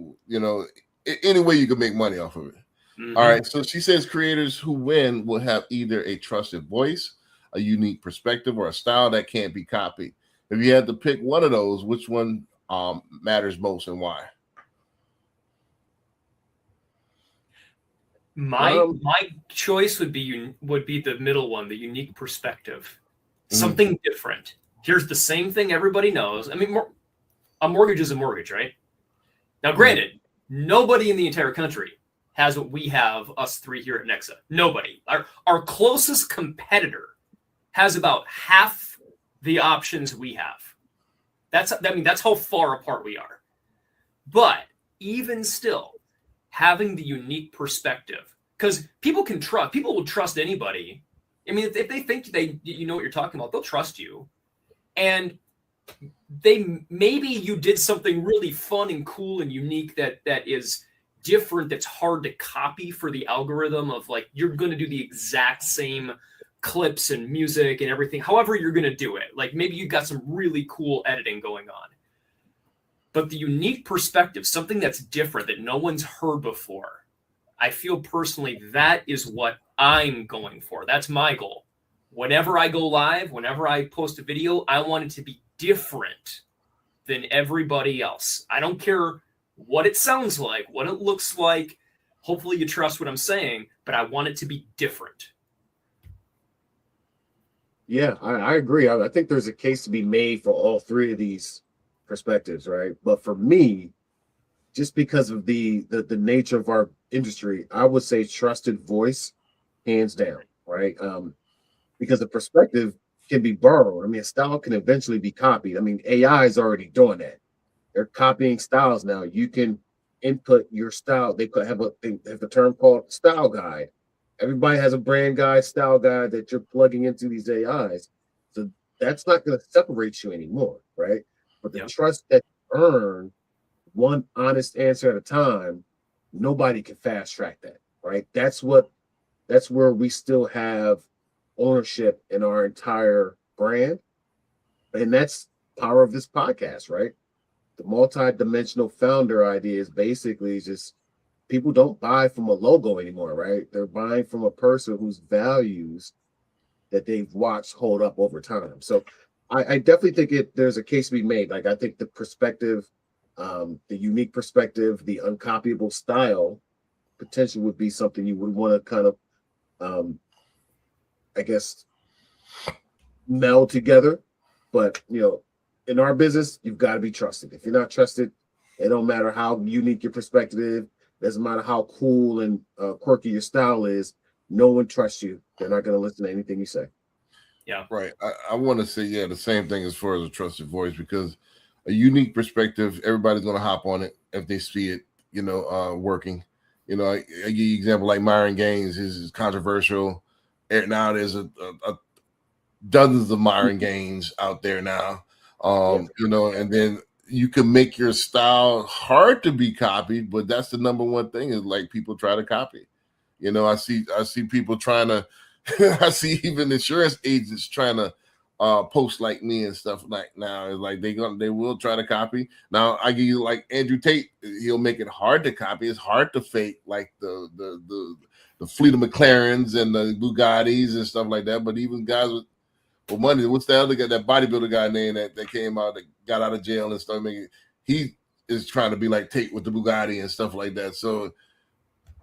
any way you can make money off of it. Mm-hmm. All right. So she says creators who win will have either a trusted voice, a unique perspective, or a style that can't be copied. If you had to pick one of those, which one matters most and why? My choice would be the middle one, the unique perspective, something different. Here's the same thing everybody knows. I mean, a mortgage is a mortgage, right? Now, granted, nobody in the entire country has what we have, us three here at Nexa. Nobody. Our closest competitor has about half the options we have. That's how far apart we are. But even still, having the unique perspective, because people will trust anybody. I mean, if they think you know what you're talking about, they'll trust you. And maybe you did something really fun and cool and unique that is different, that's hard to copy for the algorithm of like, you're going to do the exact same clips and music and everything, however you're going to do it. Like maybe you got some really cool editing going on. But the unique perspective, something that's different that no one's heard before, I feel personally that is what I'm going for. That's my goal. Whenever I go live, whenever I post a video, I want it to be different than everybody else. I don't care what it sounds like, what it looks like. Hopefully you trust what I'm saying, but I want it to be different. Yeah, I agree. I think there's a case to be made for all three of these perspectives, right? But for me, just because of the nature of our industry, I would say trusted voice, hands down, right? Because the perspective can be borrowed. I mean, a style can eventually be copied. I mean, AI is already doing that. They're copying styles now. You can input your style. They have a term called style guide. Everybody has a brand guide, style guide that you're plugging into these AIs. So that's not going to separate you anymore, right? But the trust that you earn, one honest answer at a time, nobody can fast track that, right? That's where we still have ownership in our entire brand. And that's power of this podcast, right? The multi-dimensional founder idea is basically just people don't buy from a logo anymore, right? They're buying from a person whose values that they've watched hold up over time. So I definitely think there's a case to be made. Like I think the perspective, the unique perspective, the uncopyable style potentially would be something you would want to kind of, I guess, meld together. But, in our business, you've got to be trusted. If you're not trusted, it don't matter how unique your perspective is. Doesn't matter how cool and quirky your style is. No one trusts you. They're not going to listen to anything you say. Yeah. Right. I want to say, the same thing as far as a trusted voice, because a unique perspective, everybody's going to hop on it if they see it, working. I give you an example like Myron Gaines is controversial. Now there's a dozens of Myron Gaines out there now. And then you can make your style hard to be copied, but that's the number one thing is like people try to copy. I see people trying to I see even insurance agents trying to post like me and stuff like now. It's like they will try to copy. Now I give you like Andrew Tate, he'll make it hard to copy. It's hard to fake like the fleet of McLarens and the Bugattis and stuff like that. But even guys with money, what's the other guy, that bodybuilder guy name that came out, that got out of jail and stuff making, he is trying to be like Tate with the Bugatti and stuff like that. So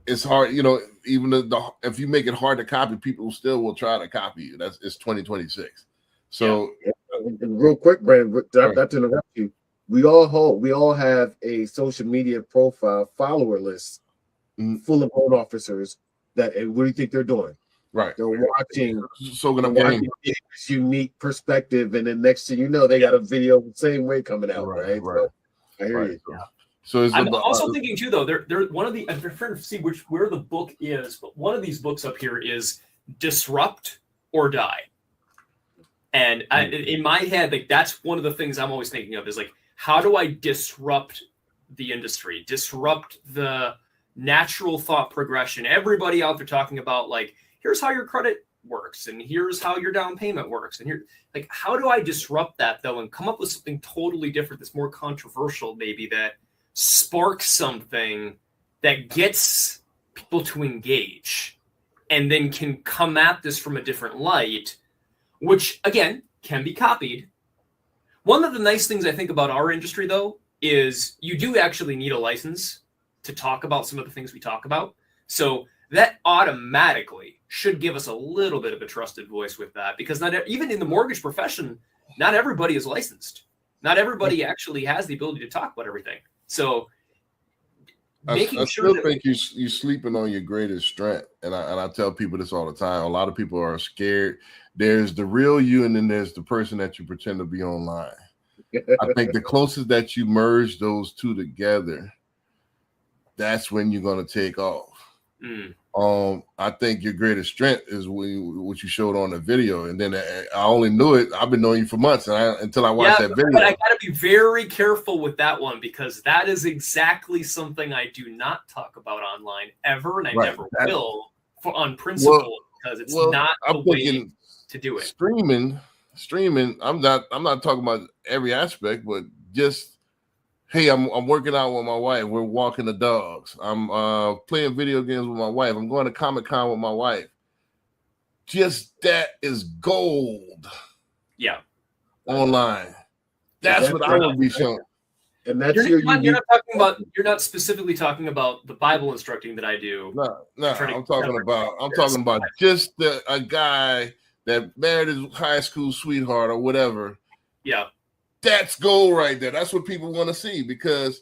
it's hard, you know, even if you make it hard to copy, people still will try to copy you. It's 2026. So and real quick, Brandon, not to interrupt you. We all have a social media profile follower list full of loan officers that, and what do you think they're doing? right. They're watching Soaking up game. this unique perspective, and then next thing you know, they got a video the same way coming out, right? Right. So, I hear you. So it's I'm about, also thinking too, though. They're one of the. I'm trying to see where the book is, but one of these books up here is Disrupt or Die. And in my head, like that's one of the things I'm always thinking of is like, how do I disrupt the industry, disrupt the natural thought progression? Everybody out there talking about like, here's how your credit works, and here's how your down payment works, and here, like, how do I disrupt that though, and come up with something totally different that's more controversial, maybe that sparks something that gets people to engage, and then can come at this from a different light, which again can be copied. One of the nice things I think about our industry though is you do actually need a license to talk about some of the things we talk about. So that automatically should give us a little bit of a trusted voice with that, because not even in the mortgage profession, not everybody is licensed. Not everybody actually has the ability to talk about everything. So I still think you're sleeping on your greatest strength, and I tell people this all the time. A lot of people are scared. There's the real you, and then there's the person that you pretend to be online. I think the closest that you merge those two together, that's when you're going to take off. I think your greatest strength is what you showed on the video, and then I only knew it. I've been knowing you for months, until I watched that video. But I got to be very careful with that one, because that is exactly something I do not talk about online ever, and I never will, on principle, because it's not the way to do it. Streaming. I'm not talking about every aspect, but just. Hey, I'm working out with my wife. We're walking the dogs. I'm playing video games with my wife. I'm going to Comic-Con with my wife. Just that is gold. Yeah. Online. That's what I would be showing. And that's you're not specifically talking about the Bible instructing that I do. No. I'm talking about just a guy that married his high school sweetheart or whatever. Yeah. That's gold right there. That's what people want to see, because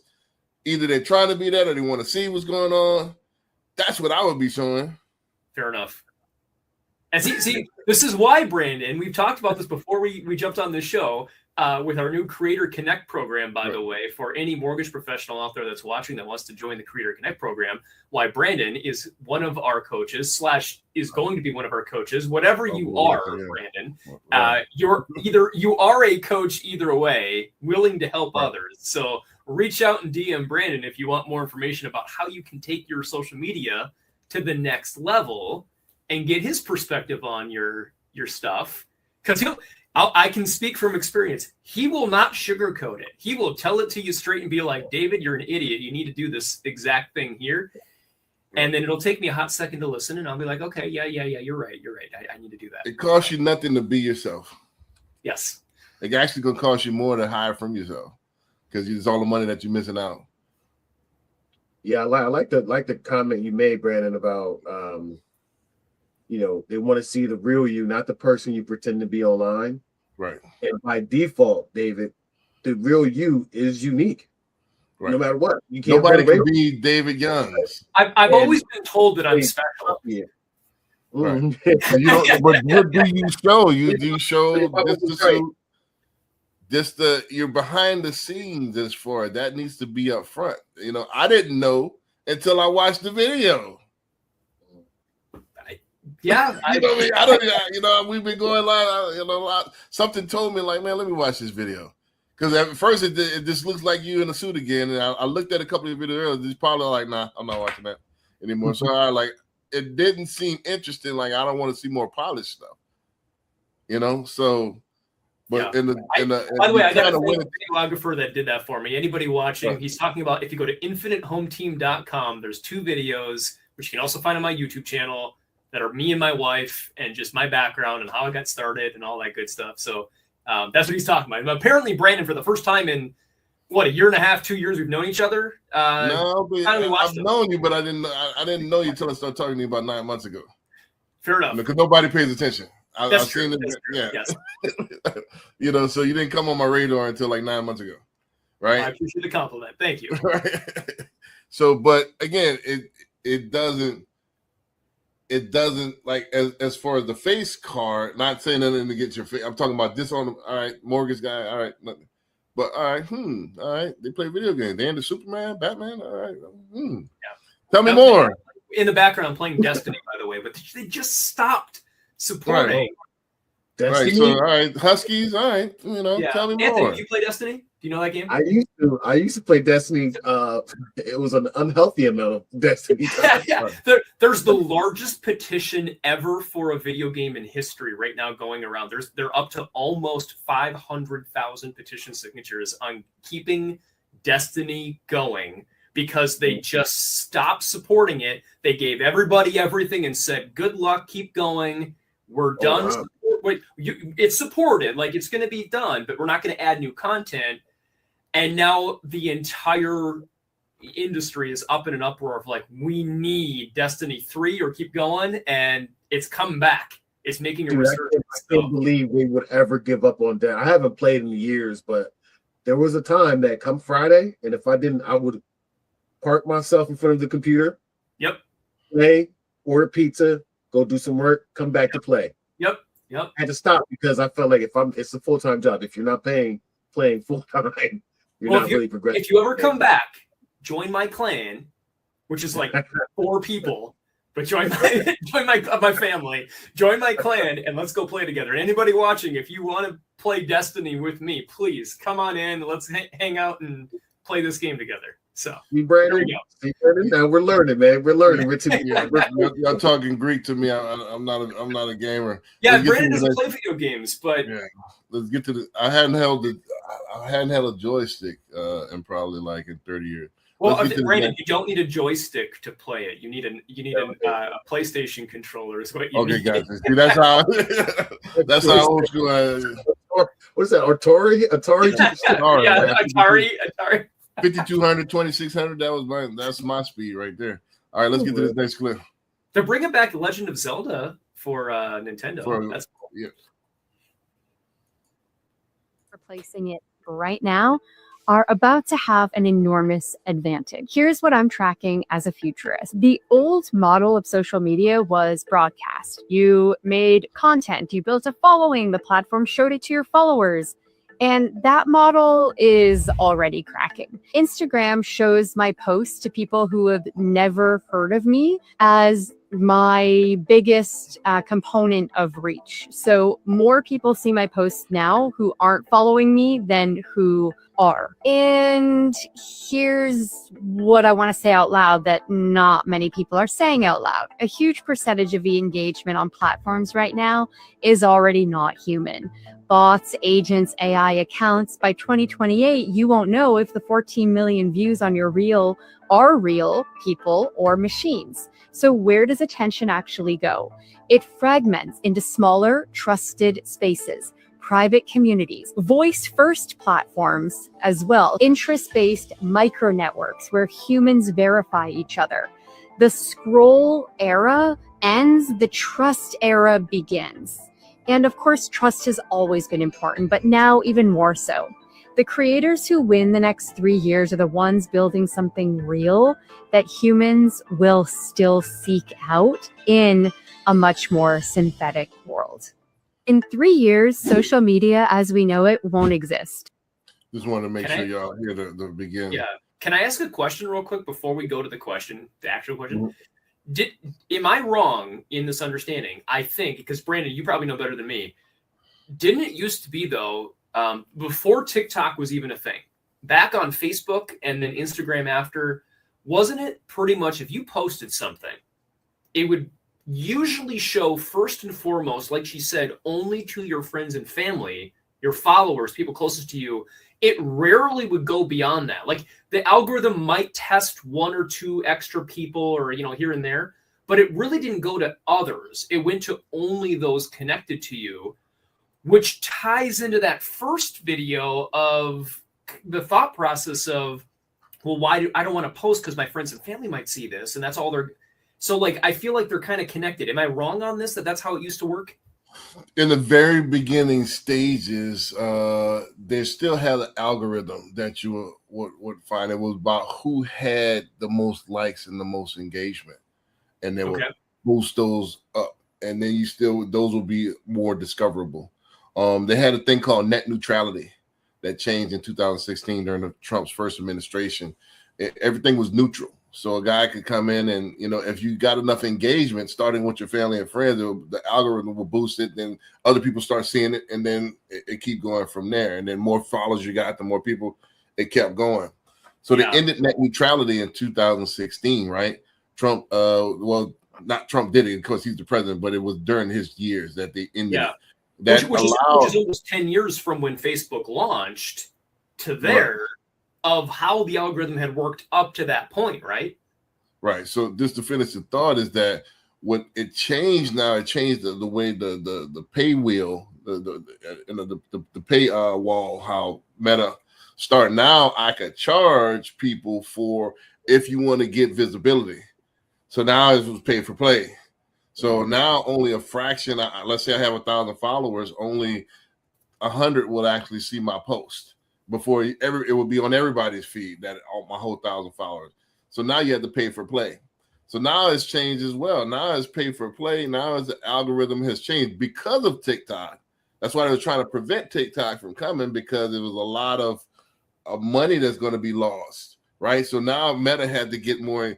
either they're trying to be that or they want to see what's going on. That's what I would be showing. Fair enough. And see, this is why, Brandon, we've talked about this before we jumped on this show with our new Creator Connect program, by the way, for any mortgage professional out there that's watching that wants to join the Creator Connect program. Why Brandon is one of our coaches / is going to be one of our coaches, whatever you are, Brandon. You are a coach either way, willing to help others. So reach out and DM Brandon if you want more information about how you can take your social media to the next level and get his perspective on your stuff. Because I can speak from experience. He will not sugarcoat it. He will tell it to you straight and be like, David, you're an idiot. You need to do this exact thing here. And then it'll take me a hot second to listen, and I'll be like, okay, yeah, you're right. I need to do that. It costs you nothing to be yourself. Yes. It actually going to cost you more to hire from yourself, because it's all the money that you're missing out. Yeah, I like the comment you made, Brandon, about they want to see the real you, not the person you pretend to be online. Right. And by default, David, the real you is unique. Right. No matter what. You can't Nobody can be David Youngs. I've always been told that I'm special. Yeah. Right. But what do you show? You do show you're behind the scenes as far that needs to be up front. I didn't know until I watched the video. Yeah, I don't. We've been going live. Something told me like, man, let me watch this video, because at first it just looks like you in a suit again. And I looked at a couple of videos earlier. It's probably like, nah, I'm not watching that anymore. So it didn't seem interesting. Like, I don't want to see more polished stuff. So But Yeah. in the By the way, I got kind a of win it. videographer that did that for me. Anybody watching, Right. he's talking about if you go to infinitehometeam.com, there's 2 videos, which you can also find on my YouTube channel, that are me and my wife and just my background and how I got started and all that good stuff. So that's what he's talking about. And apparently, Brandon, for the first time in what, a year and a half, 2 years we've known each other. No, but finally watched I've them. known you, but I didn't know you until I started talking to you about 9 months ago. Fair enough. Because nobody pays attention. I've That's seen true. it. That's true. Yeah. Yes. You know, so you didn't come on my radar until like 9 months ago, I right? appreciate the compliment. Thank you. Right. So, but again, it doesn't like as far as the face card. Not saying nothing to get your face. I'm talking about this on. All right, mortgage guy. All right, nothing. But all right, all right. They play video games. They into Superman, Batman. All right. Yeah. Tell me That was more. in the background playing Destiny, by the way, but they just stopped supporting. Right, Destiny. so all right, Huskies. All right, you know, Yeah. tell me Anthony, more. do you play Destiny? Do you know that game? I used to play Destiny. It was an unhealthy amount of Destiny. Yeah. There's the largest petition ever for a video game in history right now going around. They're up to almost 500,000 petition signatures on keeping Destiny going because they just stopped supporting it. They gave everybody everything and said, "Good luck, keep going. We're done." wow. Wait, it's supported, like it's going to be done, but we're not going to add new content. And now the entire industry is up in an uproar of like, we need Destiny 3 or keep going, and it's coming back. It's making a Dude, resurgence. I can't believe they would ever give up on that. I haven't played in years, but there was a time that come Friday, and if I didn't, I would park myself in front of the computer, Yep. play, order pizza, go do some work, come back to play. Yep. I had to stop because I felt like it's a full-time job. If you're not playing full-time, you're Well, not really progressing. If you ever come back, join my clan, which is like 4 people. But join my family, join my clan, and let's go play together. And anybody watching, if you want to play Destiny with me, please come on in. Let's hang out and play this game together. So See, Brandon, there you go. see, Brandon? Now we're learning, man. We're learning. Yeah, y'all talking Greek to me. I'm not a gamer. Yeah, Let's get Brandon to the doesn't play video games, but Yeah. Let's get to the. I hadn't held a joystick in probably like in 30 years. well, Let's get to the Brandon, next- you don't need a joystick to play it. You need a PlayStation controller. Is what you Okay, need. guys. See, that's how old school I am. What is that? Atari? Yeah, Atari. 5200, 2600. That's my speed right there. All right, let's get to this next clip. They're bringing back Legend of Zelda for Nintendo. That's cool. Yeah. Replacing it right now are about to have an enormous advantage. Here's what I'm tracking as a futurist. The old model of social media was broadcast. You made content, you built a following, the platform showed it to your followers. And that model is already cracking. Instagram shows my posts to people who have never heard of me as my biggest component of reach. So more people see my posts now who aren't following me than who are. And here's what I want to say out loud that not many people are saying out loud. A huge percentage of the engagement on platforms right now is already not human. Bots, agents, AI accounts. By 2028, you won't know if the 14 million views on your reel are real people or machines. So where does attention actually go? It fragments into smaller, trusted spaces, private communities, voice-first platforms as well, interest-based micro networks where humans verify each other. The scroll era ends, the trust era begins. And of course, trust has always been important, but now even more so. The creators who win the next 3 years are the ones building something real that humans will still seek out in a much more synthetic world. In 3 years, social media as we know it won't exist. Just want to make Can sure I- y'all hear the beginning. Yeah. Can I ask a question real quick before we go to the question, the actual question? Mhm. Am I wrong in this understanding? I think, because Brandon, you probably know better than me. Didn't it used to be though, before TikTok was even a thing, back on Facebook and then Instagram after, wasn't it pretty much if you posted something, it would usually show first and foremost, like she said, only to your friends and family, your followers, people closest to you, it rarely would go beyond that. Like the algorithm might test one or two extra people or, here and there, but it really didn't go to others. It went to only those connected to you, which ties into that first video of the thought process of, well, I don't want to post because my friends and family might see this. And that's all they're. So like, I feel like they're kind of connected. Am I wrong on this? That's how it used to work? In the very beginning stages, they still had an algorithm that you would find. It was about who had the most likes and the most engagement, and they would boost those up, and then those will be more discoverable. They had a thing called net neutrality that changed in 2016 during Trump's first administration. Everything was neutral. So a guy could come in and, if you got enough engagement, starting with your family and friends, the algorithm will boost it. Then other people start seeing it, and then it keep going from there. And then more followers you got, the more people it kept going. So they ended net neutrality in 2016, right? Trump, not Trump did it because he's the president, but it was during his years that they ended it. That which is almost 10 years from when Facebook launched to there. Right. Of how the algorithm had worked up to that point, right? Right. So just to finish the thought is that when it changed now, it changed the way the pay wheel, the pay wall, how Meta start. Now I could charge people for if you want to get visibility. So now it was pay for play. So now only a fraction, let's say I have 1,000 followers, only 100 will actually see my post. Before it would be on everybody's feed, that my whole 1,000 followers. So now you have to pay for play. So now it's changed as well. Now it's pay for play. Now as the algorithm has changed because of TikTok. That's why they were trying to prevent TikTok from coming, because there was a lot of money that's going to be lost, right? So now Meta had to get more.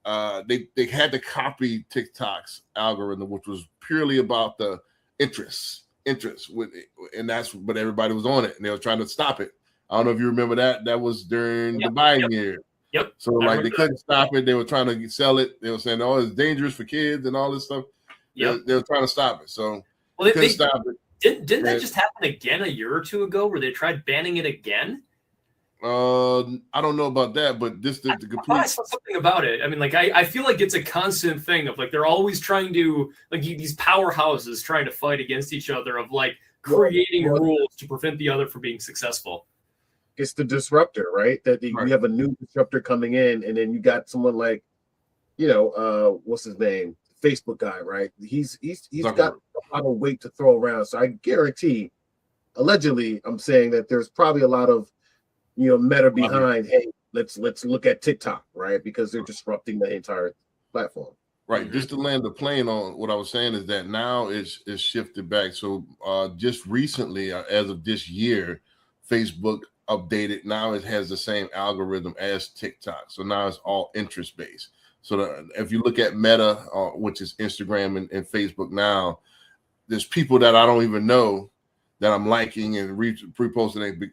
They had to copy TikTok's algorithm, which was purely about the interest with it, and but everybody was on it, and they were trying to stop it. I don't know if you remember that. That was during the Biden year. Yep. So they couldn't stop it. They were trying to sell it. They were saying, "Oh, it's dangerous for kids and all this stuff." Yep. They were trying to stop it. So they couldn't stop it. Didn't that just happen again a year or two ago, where they tried banning it again? I don't know about that, but this the complete. I saw something about it. I mean, like I feel like it's a constant thing of like they're always trying to these powerhouses trying to fight against each other of like creating rules to prevent the other from being successful. It's the disruptor, right? You have a new disruptor coming in, and then you got someone like, what's his name? Facebook guy, right? He's got a lot of weight to throw around. So I guarantee, allegedly, I'm saying that there's probably a lot of Meta behind. Hey, let's look at TikTok, right? Because they're disrupting the entire platform. Right. Just to land the plane on what I was saying is that now it's shifted back. So just recently, as of this year, Facebook updated. Now it has the same algorithm as TikTok. So now it's all interest based. So if you look at Meta, which is Instagram and Facebook now, there's people that I don't even know that I'm liking and reposting.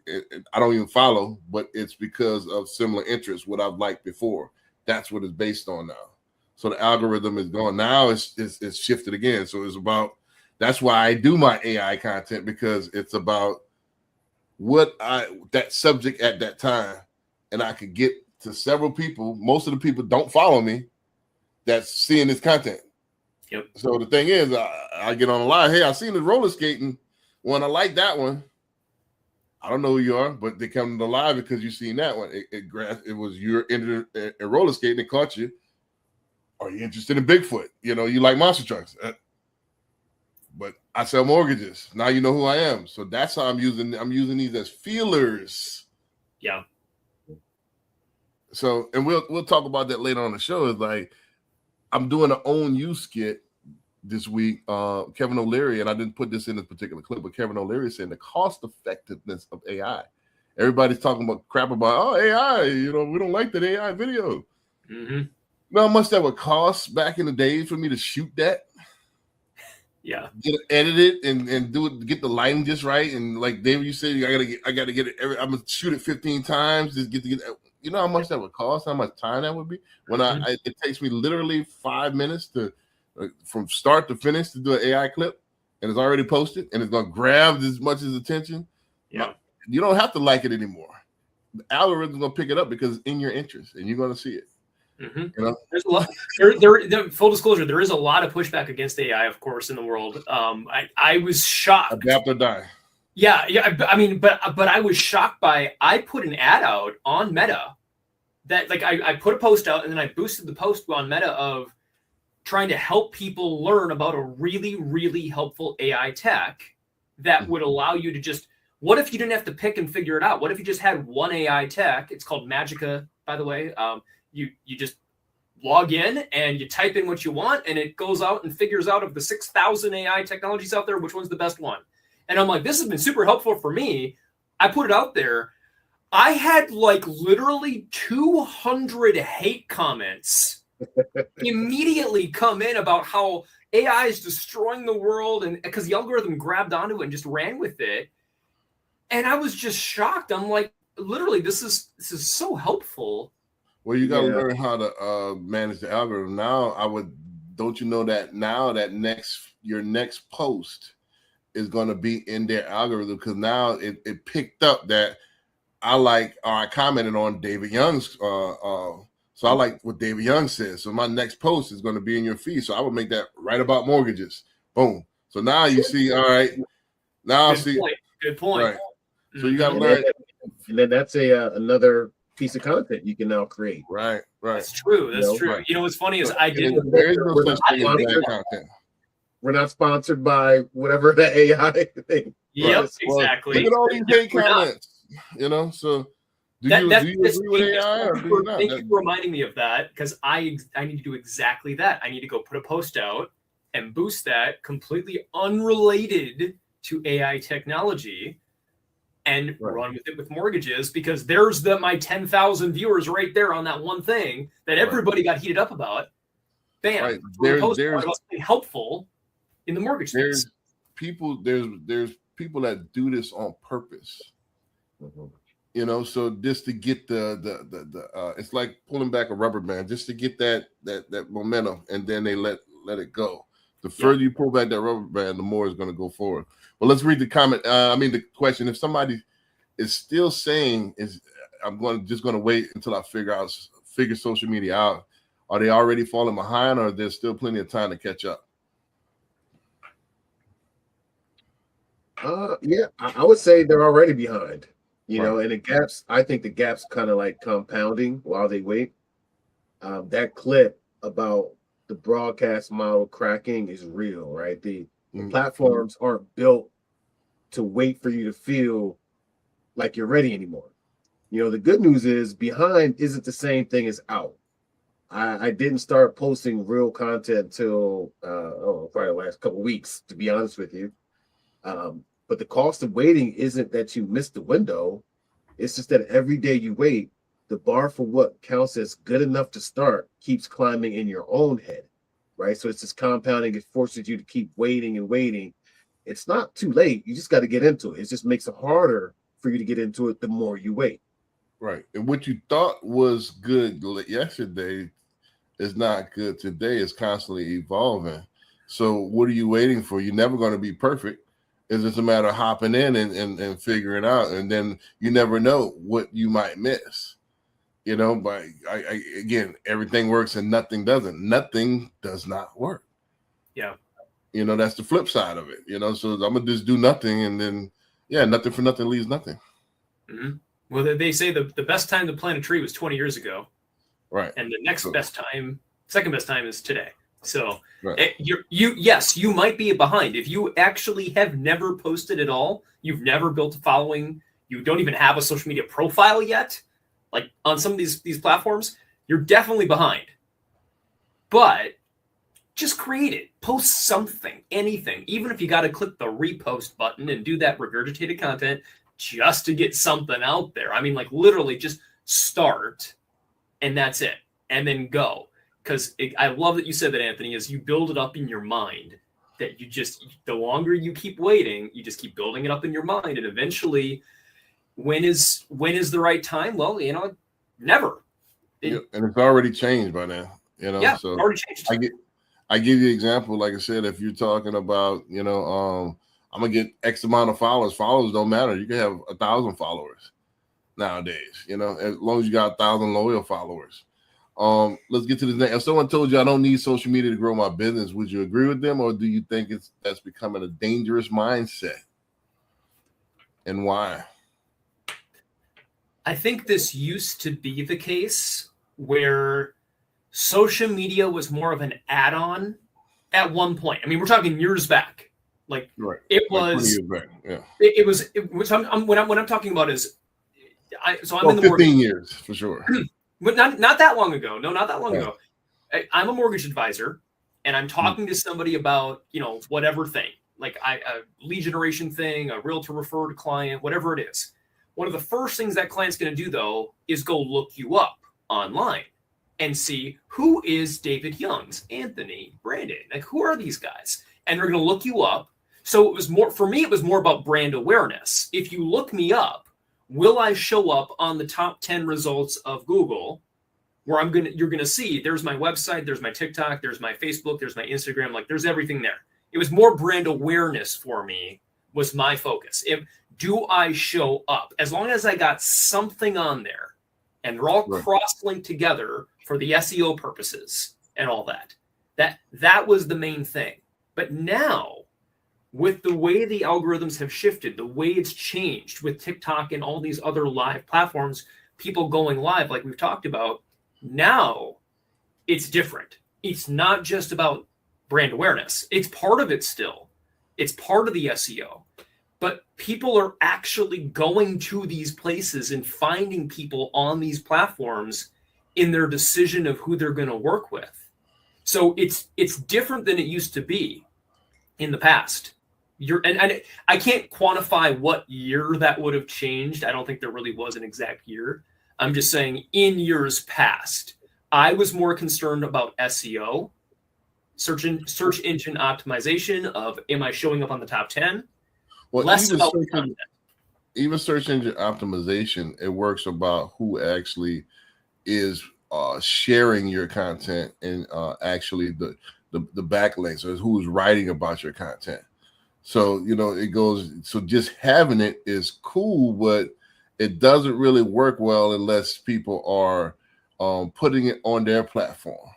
I don't even follow, but it's because of similar interests, what I've liked before. That's what it's based on now. So the algorithm is gone. Now it's shifted again. So it's about, that's why I do my AI content, because it's about that subject at that time. And I could get to several people. Most of the people don't follow me that's seeing this content. Yep. So the thing is, I get on a live. Hey, I seen the roller skating one. I like that one. I don't know who you are, but they come to the live because you seen that one. It was you're into roller skating. It caught you. Are you interested in Bigfoot? You like monster trucks. But I sell mortgages. Now you know who I am. So that's how I'm using these as feelers. Yeah. So, and we'll talk about that later on the show. Is like I'm doing an own you skit this week. Kevin O'Leary, and I didn't put this in this particular clip, but Kevin O'Leary is saying the cost effectiveness of AI. Everybody's talking about crap about AI. We don't like that AI video. Mm-hmm. You know how much that would cost back in the days for me to shoot that? Yeah. Get it edited and do it, get the lighting just right. And like David, you said, I gotta get it I'm gonna shoot it 15 times, just get you know how much that would cost, how much time that would be? When it takes me literally 5 minutes to from start to finish to do an AI clip. and it's already posted and it's going to grab as much as attention, Yeah. you don't have to like it anymore. The algorithm's going to pick it up because it's in your interest and you're going to see it. Mm-hmm. You know? There's a lot. Full disclosure, there is a lot of pushback against AI, of course, in the world. I was shocked. Adapt or die. Yeah. I mean, but I was shocked by. I put an ad out on Meta that, like, I put a post out and then I boosted the post on Meta of trying to help people learn about a really, really helpful AI tech that would allow you to just. What if you didn't have to pick and figure it out? What if you just had one AI tech? It's called Magica, by the way. You just log in and you type in what you want and it goes out and figures out of the 6,000 AI technologies out there, which one's the best one. And I'm like, this has been super helpful for me. I put it out there. I had like literally 200 hate comments immediately come in about how AI is destroying the world, and because the algorithm grabbed onto it and just ran with it. And I was just shocked. I'm like, literally, this is so helpful. Well, you got to learn how to manage the algorithm. Now, don't you know that now that your next post is going to be in their algorithm, because now it picked up that I commented on David Young's, so I like what David Young says. So my next post is going to be in your feed. So I would make that right about mortgages. Boom. So now you see, all right. Now Good point. Right. So you got to learn. And then that's another piece of content you can now create. Right. That's true. That's true. Right. You know what's funny is I did. There is no such thing as bad content. We're not sponsored by whatever the AI thing. Yep, was. exactly. Look at all these hate comments. You know, so do you agree with AI or do you not? Thank you for reminding me of that, because I need to do exactly that. I need to go put a post out and boost that completely unrelated to AI technology and run with it with mortgages, because there's my 10,000 viewers right there on that one thing that everybody got heated up about. Bam. Right. There's something helpful in the mortgage space. There's people that do this on purpose. You know, so just to get the it's like pulling back a rubber band, just to get that momentum, and then they let it go. The further you pull back that rubber band, the more it's going to go forward. Well, let's read the comment. The question. If somebody is still saying I'm just going to wait until I figure social media out, are they already falling behind, or there's still plenty of time to catch up? I would say they're already behind. You know, and I think the gap's kind of like compounding while they wait. That clip about the broadcast model cracking is real, right? The platforms aren't built to wait for you to feel like you're ready anymore. You know, the good news is behind isn't the same thing as out. I didn't start posting real content till probably the last couple of weeks, to be honest with you. But the cost of waiting isn't that you missed the window. It's just that every day you wait, the bar for what counts as good enough to start keeps climbing in your own head, right? So it's just compounding. It forces you to keep waiting and waiting. It's not too late. You just got to get into it. It just makes it harder for you to get into it the more you wait. Right. And what you thought was good yesterday is not good today. It's constantly evolving. So what are you waiting for? You're never going to be perfect. It's just a matter of hopping in and figuring out. And then you never know what you might miss. You know, but again, everything works and nothing doesn't. Nothing does not work. Yeah. You know, that's the flip side of it. You know, so I'm going to just do nothing, and then, nothing for nothing leaves nothing. Mm-hmm. Well, they say the best time to plant a tree was 20 years ago. Right. And the second best time is today. So right. You might be behind. If you actually have never posted at all, you've never built a following, you don't even have a social media profile yet, like on some of these platforms, you're definitely behind. But just create it. Post something, anything. Even if you got to click the repost button and do that regurgitated content just to get something out there. I mean, like literally just start and that's it. And then go. Because I love that you said that, Anthony, is you build it up in your mind, that the longer you keep waiting, you just keep building it up in your mind. And eventually, when is the right time? Well, never. And it's already changed by now, so already changed. I give you an example. Like I said, if you're talking about, I'm gonna get X amount of followers. Followers don't matter. You can have 1,000 followers nowadays. As long as you got 1,000 loyal followers. Let's get to this next. If someone told you I don't need social media to grow my business, would you agree with them, or do you think that's becoming a dangerous mindset? And why? I think this used to be the case where social media was more of an add-on at one point. I mean, we're talking years back. Like right. It like was. 20 years back. Yeah. It was. What I'm talking about is. I'm in the 15 mortgage. years for sure. But not that long ago. No, not that long ago. I'm a mortgage advisor, and I'm talking to somebody about whatever thing, like a lead generation thing, a realtor referred client, whatever it is. One of the first things that client's going to do though is go look you up online and see who is David Youngs, Anthony, Brandon, like who are these guys, and they're going to look you up. So it was more for me. It was more about brand awareness. If you look me up, will I show up on the top 10 results of Google where you're going to see there's my website, there's my TikTok, there's my Facebook, there's my Instagram, like there's everything there. It was more brand awareness for me was my focus. Do I show up? As long as I got something on there and they're all cross-linked together for the SEO purposes and all that was the main thing. But now, with the way the algorithms have shifted, the way it's changed with TikTok and all these other live platforms, people going live, like we've talked about, now it's different. It's not just about brand awareness. It's part of it still. It's part of the SEO. But people are actually going to these places and finding people on these platforms in their decision of who they're going to work with. So it's different than it used to be in the past. And I can't quantify what year that would have changed. I don't think there really was an exact year. I'm just saying in years past, I was more concerned about SEO, search engine optimization of am I showing up on the top 10? Well, less about content. Even search engine optimization, it works about who actually is sharing your content and actually the backlinks, or who's writing about your content. So, it goes, so just having it is cool, but it doesn't really work well unless people are putting it on their platform,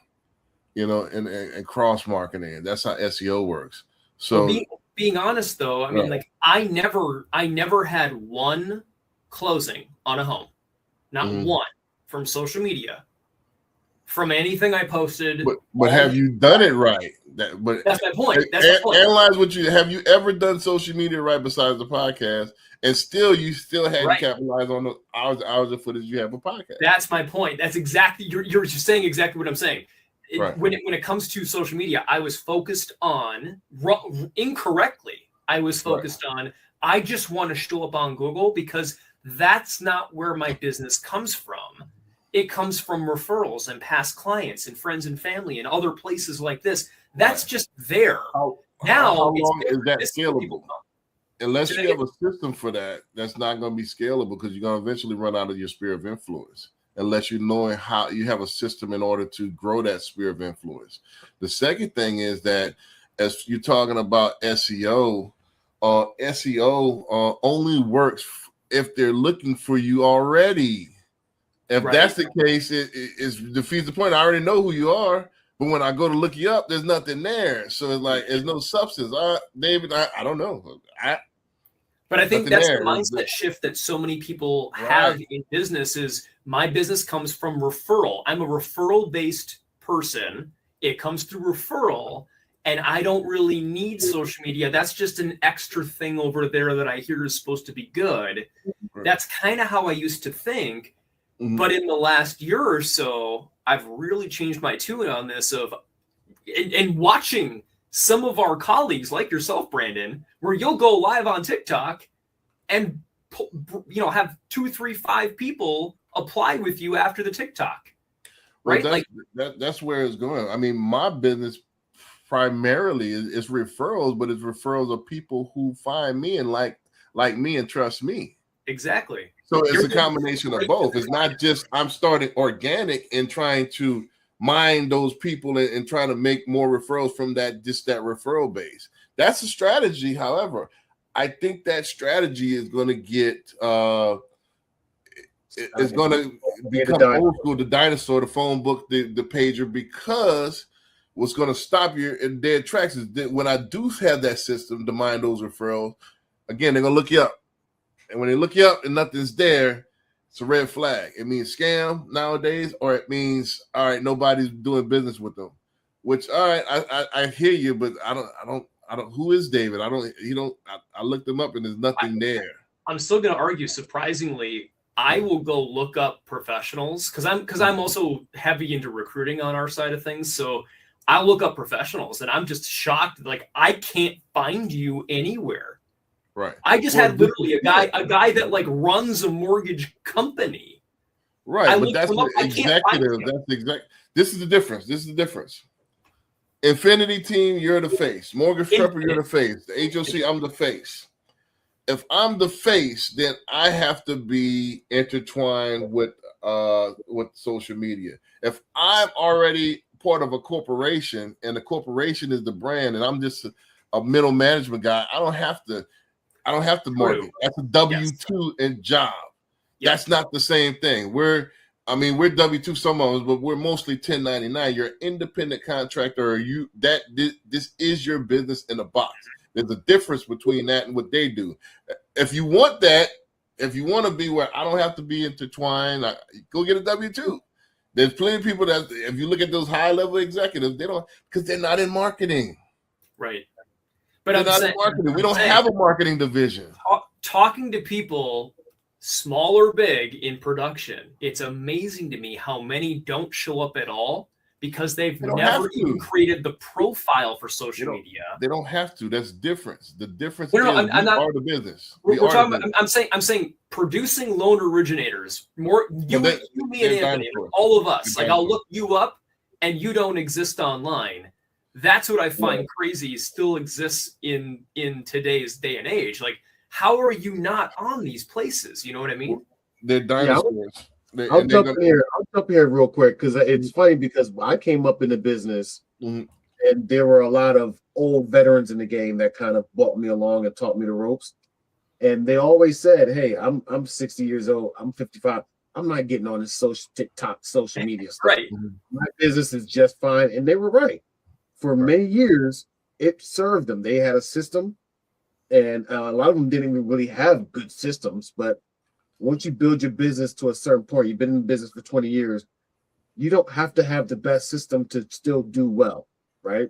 and cross-marketing it. That's how SEO works. So being honest though, I mean, like I never had one closing on a home, not one from social media, from anything I posted. But have you done it right? That's my point. That's my point. Analyze what have you ever done social media right besides the podcast, and you still hadn't capitalized on the hours of footage you have a podcast. That's my point. That's exactly you're saying exactly what I'm saying. When it comes to social media, I was focused on incorrectly. I was focused on I just want to show up on Google because that's not where my business comes from. It comes from referrals and past clients and friends and family and other places like this. That's just there. How long is that scalable? Unless you have a system for that, that's not going to be scalable because you're going to eventually run out of your sphere of influence. Unless you know how you have a system in order to grow that sphere of influence. The second thing is that as you're talking about SEO, SEO only works if they're looking for you already. If that's the case, it defeats the point. I already know who you are, but when I go to look you up, there's nothing there. So it's like there's no substance. David, I don't know. But I think that's the mindset shift that so many people have in business is my business comes from referral. I'm a referral-based person. It comes through referral, and I don't really need social media. That's just an extra thing over there that I hear is supposed to be good. That's kind of how I used to think. But in the last year or so, I've really changed my tune on this and watching some of our colleagues like yourself, Brandon, where you'll go live on TikTok and have 2, 3, 5 people apply with you after the TikTok, right? That's where it's going. I mean, my business primarily is referrals, but it's referrals of people who find me and like me and trust me. Exactly. So it's a combination of both. It's not just I'm starting organic and trying to mine those people and trying to make more referrals from that referral base. That's a strategy. However, I think that strategy is going to get it's going to become old school, the dinosaur, the phone book, the pager, because what's going to stop you in dead tracks is that when I do have that system to mine those referrals, again, they're going to look you up. And when they look you up and nothing's there, it's a red flag. It means scam nowadays, or it means, all right, nobody's doing business with them. Which, all right, I hear you, but I don't. Who is David? I looked him up and there's nothing there. I'm still going to argue. Surprisingly, I will go look up professionals because I'm also heavy into recruiting on our side of things. So I look up professionals and I'm just shocked. Like, I can't find you anywhere. Right. I just had literally a guy that like runs a mortgage company. Right, but that's the executive. That's exact. This is the difference. Infinity Team, you're the face. Mortgage Prepper, you're the face. The HOC, I'm the face. If I'm the face, then I have to be intertwined with social media. If I'm already part of a corporation and the corporation is the brand and I'm just a middle management guy, I don't have to market. That's a W-2 and job. That's not the same thing. We're W-2 some of us, but we're mostly 1099. You're an independent contractor, or this is your business in a box. There's a difference between that and what they do. If you want that, if you want to be where I don't have to be intertwined, go get a W-2. There's plenty of people that, if you look at those high-level executives, they don't, because they're not in marketing. Right. But they're not in marketing. We don't have a marketing division. Talking to people, small or big, in production, it's amazing to me how many don't show up at all because they've never even created the profile for social media. They don't have to. That's difference. The difference is we are the business. I'm saying producing loan originators, more you, me and Anthony, all of us. Like, I'll look you up and you don't exist online. That's what I find crazy still exists in today's day and age. Like, how are you not on these places? You know what I mean? They're dinosaurs. I'll jump here real quick because it's funny because I came up in the business and there were a lot of old veterans in the game that kind of brought me along and taught me the ropes. And they always said, "Hey, I'm 60 years old. I'm 55. I'm not getting on this TikTok social media stuff. Right. My business is just fine." And they were right. For many years, it served them. They had a system, and a lot of them didn't even really have good systems. But once you build your business to a certain point, you've been in business for 20 years, you don't have to have the best system to still do well, right?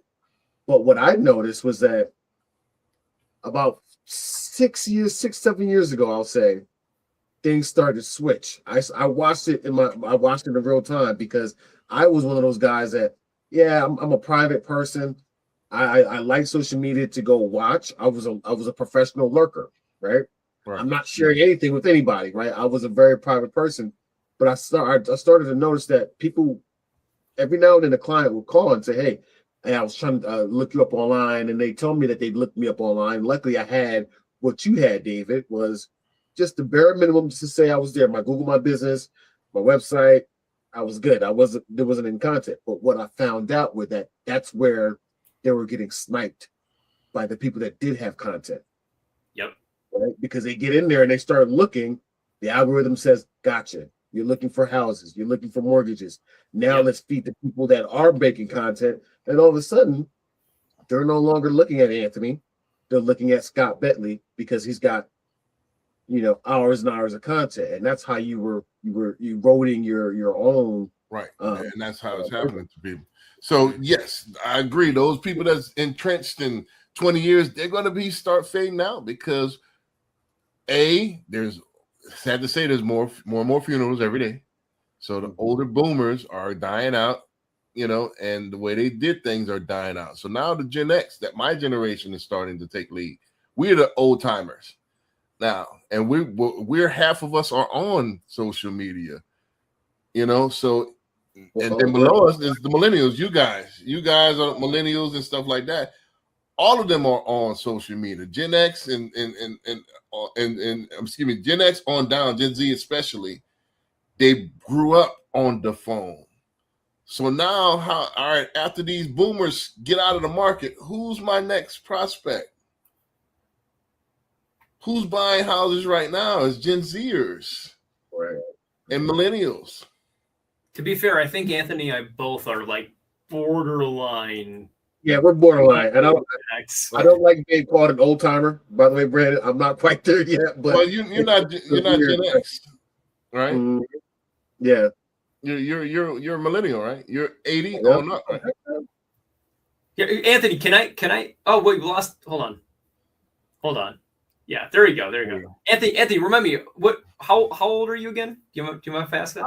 But what I noticed was that about 7 years ago, I'll say, things started to switch. I watched it in real time because I was one of those guys that, I'm a private person. I like social media to go watch. I was a professional lurker, right? I'm not sharing anything with anybody, right? I was a very private person, but I started to notice that people, every now and then, a client would call and say, "Hey, I was trying to look you up online," and they told me that they'd looked me up online. Luckily, I had what you had, David, was just the bare minimum just to say I was there. My Google My Business, my website, I was good. There wasn't any content. But what I found out was that's where they were getting sniped by the people that did have content. Yep. Right? Because they get in there and they start looking. The algorithm says, "Gotcha. You're looking for houses. You're looking for mortgages. Now let's feed the people that are making content." And all of a sudden, they're no longer looking at Anthony. They're looking at Scott Bentley because he's got, hours and hours of content. And that's how you were eroding your own. Right. And that's how it's happening to people. So yes, I agree. Those people that's entrenched in 20 years, they're going to start fading out because there's sad to say there's more and more funerals every day. So the older boomers are dying out, and the way they did things are dying out. So now the Gen X, that my generation is starting to take lead. We're the old timers now, and we're half of us are on social media, so. And then below us is the millennials. You guys are millennials and stuff like that. All of them are on social media. Gen X and Gen X on down, Gen Z especially, they grew up on the phone. So now, all right, after these boomers get out of the market, who's my next prospect? Who's buying houses right now? It's Gen Zers and millennials. To be fair, I think Anthony and I both are like borderline. Yeah, we're borderline. I don't like being called an old timer. By the way, Brandon, I'm not quite there yet. But well, you're not Gen X, right? Yeah. You're a millennial, right? You're 80. Oh no. Right? Yeah, Anthony, can I? Oh wait, we lost. Hold on. Yeah, there you go. Anthony, remind me how old are you again? Do you mind if I ask that?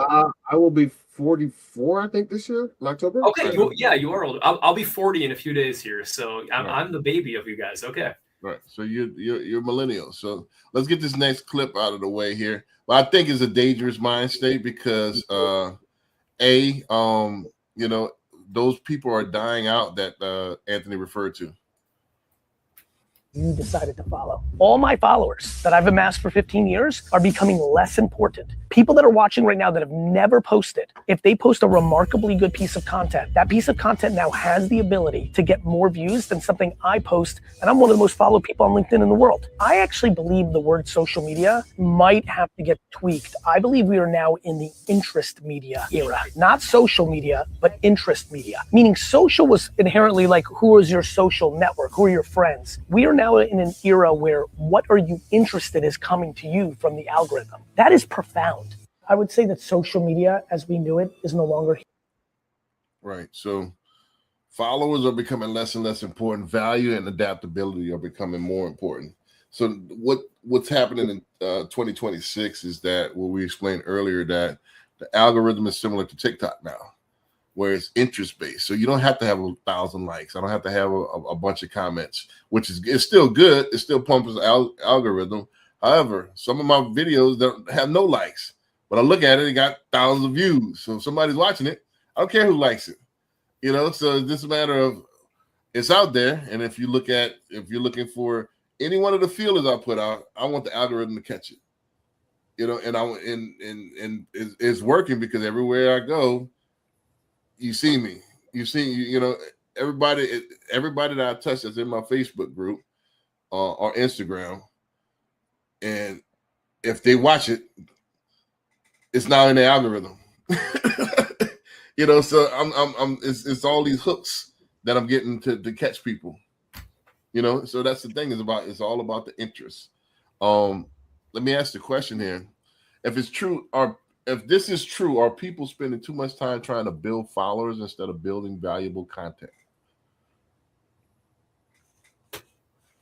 I will be 44, I think, this year in October. Okay, you are older. I'll be 40 in a few days here, so I'm the baby of you guys. Okay. Right. So you're millennials. So let's get this next clip out of the way here. Well, I think it's a dangerous mind state because those people are dying out that Anthony referred to. You decided to follow. All my followers that I've amassed for 15 years are becoming less important. People that are watching right now that have never posted, if they post a remarkably good piece of content, that piece of content now has the ability to get more views than something I post, and I'm one of the most followed people on LinkedIn in the world. I actually believe the word social media might have to get tweaked. I believe we are now in the interest media era. Not social media, but interest media. Meaning social was inherently like, who is your social network? Who are your friends? We are now in an era where what are you interested is coming to you from the algorithm. That is profound. I would say that social media as we knew it is no longer. Right. So followers are becoming less and less important. Value and adaptability are becoming more important. So what's happening in 2026 is that what we explained earlier, that the algorithm is similar to TikTok now, where it's interest-based. So you don't have to have 1,000 likes. I don't have to have a bunch of comments, which it's still good. It still pumps the algorithm. However, some of my videos don't have no likes, but I look at it, it got thousands of views. So if somebody's watching it, I don't care who likes it. So it's just a matter of it's out there. And if you're looking for any one of the feelers I put out, I want the algorithm to catch it. And it's working because everywhere I go, you see me. Everybody that I touch that's in my Facebook group or Instagram, and if they watch it, it's now in the algorithm. So it's all these hooks that I'm getting to catch people. So that's the thing, it's all about the interest. Let me ask the question here. If it's true, if this is true, are people spending too much time trying to build followers instead of building valuable content?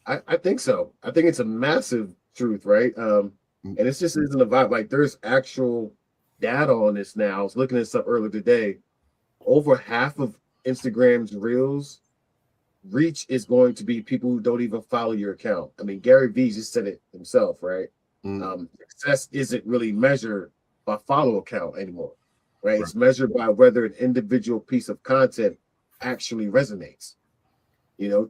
I think so. I think it's a massive truth, right? And it's just isn't a vibe. Like there's actual data on this now. I was looking this up earlier today. Over half of Instagram's reels reach is going to be people who don't even follow your account. I mean, Gary Vee just said it himself, right? Success isn't really measured by follow account anymore, right? It's measured by whether an individual piece of content actually resonates.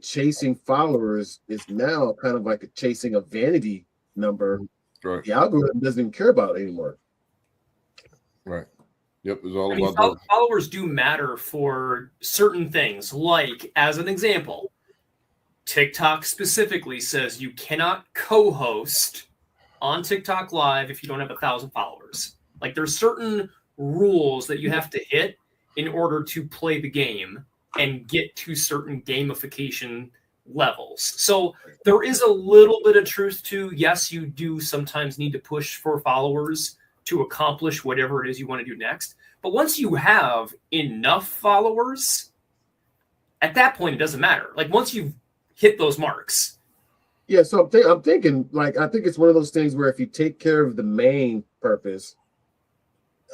Chasing followers is now kind of like chasing a vanity number. Right. The algorithm doesn't even care about it anymore. Right. Yep. It's all about that. Followers do matter for certain things. Like, as an example, TikTok specifically says you cannot co-host on TikTok Live if you don't have 1,000 followers. Like, there's certain rules that you have to hit in order to play the game and get to certain gamification levels. So there is a little bit of truth to, yes, you do sometimes need to push for followers to accomplish whatever it is you want to do next. But once you have enough followers, at that point, it doesn't matter. Like once you've hit those marks. Yeah, so I'm thinking, like, I think it's one of those things where if you take care of the main purpose,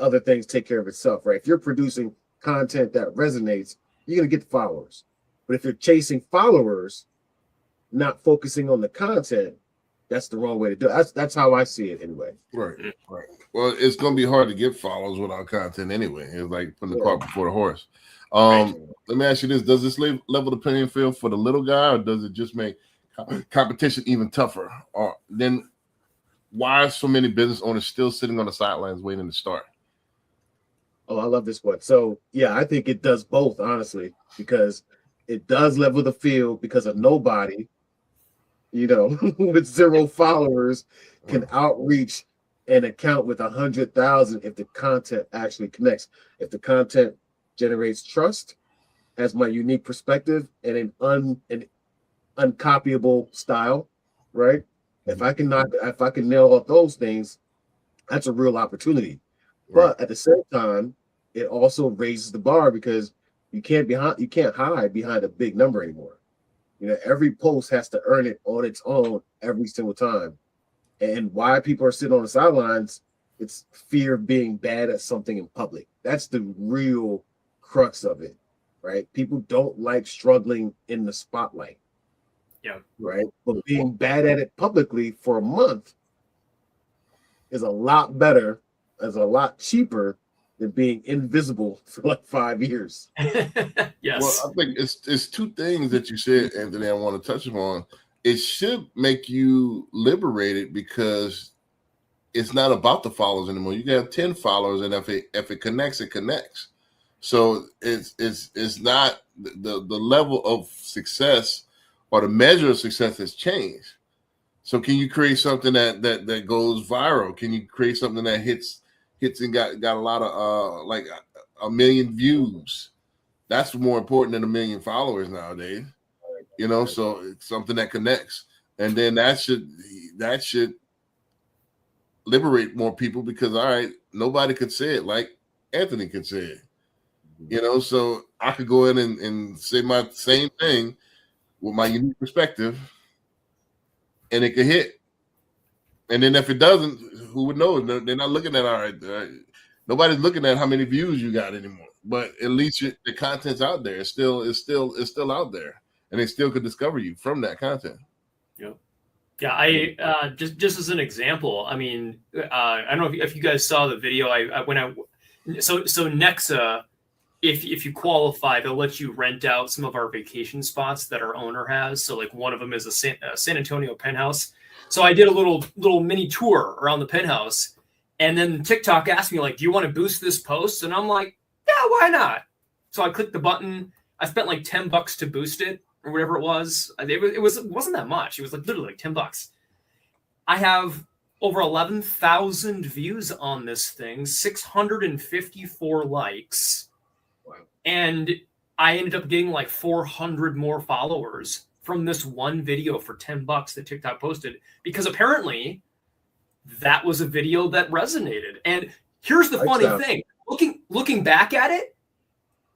other things take care of itself, right? If you're producing content that resonates, you're going to get the followers. But if you're chasing followers, not focusing on the content, that's the wrong way to do it. That's how I see it anyway. Right. Well, it's going to be hard to get followers without content anyway. It's like putting the cart before the horse. Let me ask you this. Does this level the playing field for the little guy, or does it just make competition even tougher? Or then why are so many business owners still sitting on the sidelines waiting to start? Oh, I love this one. So yeah, I think it does both, honestly, because it does level the field because of nobody, with 0 followers can outreach an account with 100,000 if the content actually connects. If the content generates trust, has my unique perspective and an uncopyable style, right? If I can nail out those things, that's a real opportunity. But at the same time, it also raises the bar because you can't hide behind a big number anymore. Every post has to earn it on its own every single time. And why people are sitting on the sidelines, it's fear of being bad at something in public. That's the real crux of it, right? People don't like struggling in the spotlight. Yeah. Right. But being bad at it publicly for a month is a lot better, is a lot cheaper than being invisible for like 5 years. Yes. Well, I think it's two things that you said, Anthony, I want to touch upon. It should make you liberated because it's not about the followers anymore. You can have 10 followers, and if it connects, it connects. So it's not the level of success or the measure of success has changed. So can you create something that goes viral? Can you create something that hits and got a lot of like 1 million views? That's more important than 1 million followers nowadays. So it's something that connects, and then that should liberate more people because all right, nobody could say it like Anthony could say it. So I could go in and say my same thing with my unique perspective, and it could hit. And then if it doesn't, who would know? They're not looking at all right. Nobody's looking at how many views you got anymore. But at least the content's out there. It's still out there, and they still could discover you from that content. Yep. Yeah, I just as an example, I mean, I don't know if you guys saw the video. So Nexa, if you qualify, they'll let you rent out some of our vacation spots that our owner has. So like one of them is a San Antonio penthouse. So I did a little mini tour around the penthouse, and then TikTok asked me like, "Do you want to boost this post?" And I'm like, "Yeah, why not?" So I clicked the button. I spent like $10 to boost it or whatever it was. It wasn't that much. It was like literally like $10. I have over 11,000 views on this thing, 654 likes. Wow. And I ended up getting like 400 more followers from this one video for $10 that TikTok posted, because apparently that was a video that resonated. And here's the funny thing. Looking back at it,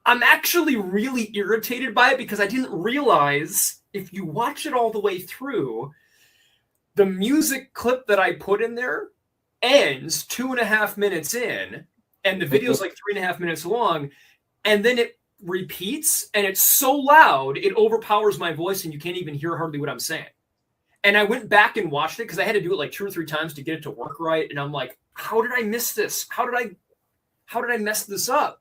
I'm actually really irritated by it because I didn't realize if you watch it all the way through, the music clip that I put in there ends 2.5 minutes in, and the video's like 3.5 minutes long, and then it repeats, and it's so loud it overpowers my voice, and you can't even hear hardly what I'm saying. And I went back and watched it because I had to do it like 2 or 3 times to get it to work right, and I'm like, how did I miss this? How did I mess this up?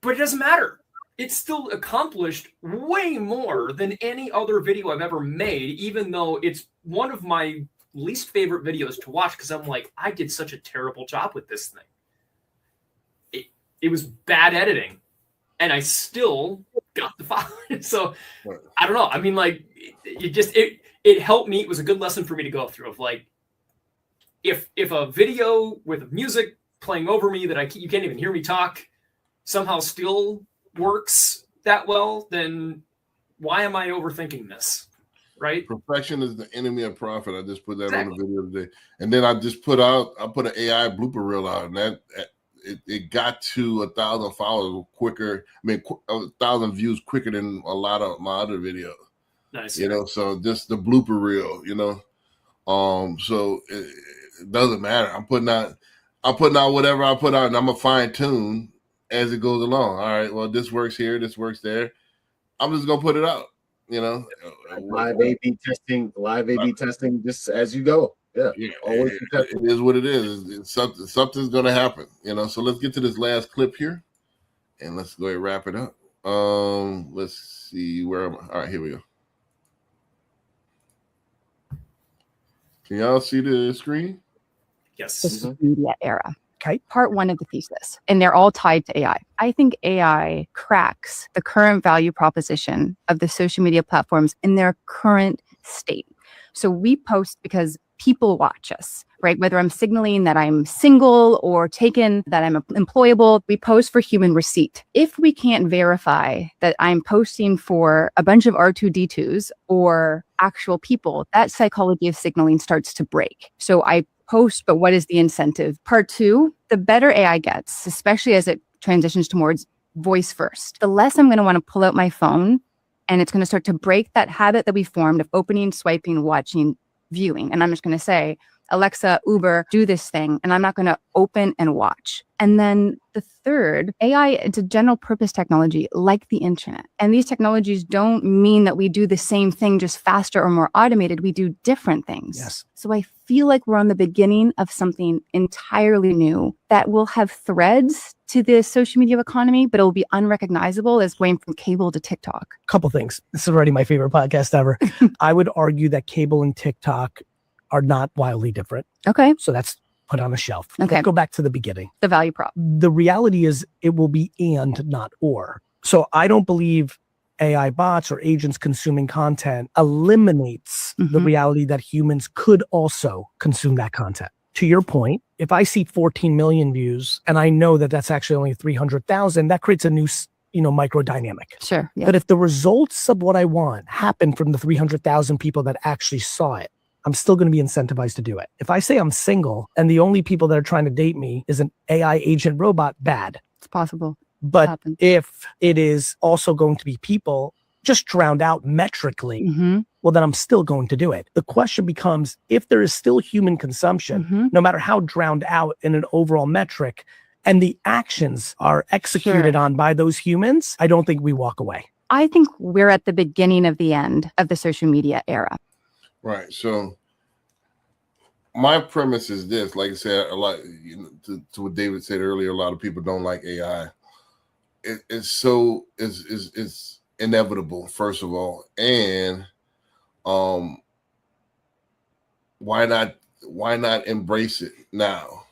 But it doesn't matter. It's still accomplished way more than any other video I've ever made, even though it's one of my least favorite videos to watch because I'm like, I did such a terrible job with this thing. It was bad editing, and I still got the following. So I don't know. I mean, like, it helped me. It was a good lesson for me to go through of like, if a video with music playing over me that you can't even hear me talk somehow still works that well, then why am I overthinking this? Right? Perfection is the enemy of profit. I just put that on the video today, and then I put an AI blooper reel out, and that it got to 1,000 followers quicker. I mean, 1,000 views quicker than a lot of my other videos. Nice. So just the blooper reel, so it doesn't matter. I'm putting out whatever I put out, and I'm gonna fine tune as it goes along. All right, well, this works here, this works there. I'm just gonna put it out, Live A/B testing, just as you go. Yeah, always it is what it is. Something's gonna happen, So let's get to this last clip here, and let's go ahead and wrap it up. Let's see where am I? All right, here we go. Can y'all see the screen? Yes. Social media era. Okay. Part one of the thesis, and they're all tied to AI. I think AI cracks the current value proposition of the social media platforms in their current state. So we post because people watch us, right? Whether I'm signaling that I'm single or taken, that I'm employable, we post for human receipt. If we can't verify that I'm posting for a bunch of R2D2s or actual people, that psychology of signaling starts to break. So I post, but what is the incentive? Part two, the better AI gets, especially as it transitions towards voice first, the less I'm going to want to pull out my phone, and it's going to start to break that habit that we formed of opening, swiping, watching, viewing. And I'm just going to say, Alexa, Uber, do this thing. And I'm not going to open and watch. And then the third, AI, it's a general purpose technology like the internet. And these technologies don't mean that we do the same thing just faster or more automated. We do different things. Yes. So I feel like we're on the beginning of something entirely new that will have threads to the social media economy, but it will be unrecognizable as going from cable to TikTok. Couple things. This is already my favorite podcast ever. I would argue that cable and TikTok are not wildly different. Okay. So that's put on a shelf. Okay. Let's go back to the beginning. The value prop. The reality is it will be and, not or. So I don't believe AI bots or agents consuming content eliminates the reality that humans could also consume that content. To your point, if I see 14 million views and I know that that's actually only 300,000, that creates a new micro dynamic. Sure. Yeah. But if the results of what I want happen from the 300,000 people that actually saw it, I'm still going to be incentivized to do it. If I say I'm single and the only people that are trying to date me is an AI agent robot, bad. It's possible. But Happens. if it is also going to be people just drowned out metrically, well, then I'm still going to do it. The question becomes, if there is still human consumption, no matter how drowned out in an overall metric, and the actions are executed on by those humans, I don't think we walk away. I think we're at the beginning of the end of the social media era. Right. So my premise is this, like I said, a lot, to what David said earlier, a lot of people don't like AI. It's inevitable, first of all. And why not embrace it now?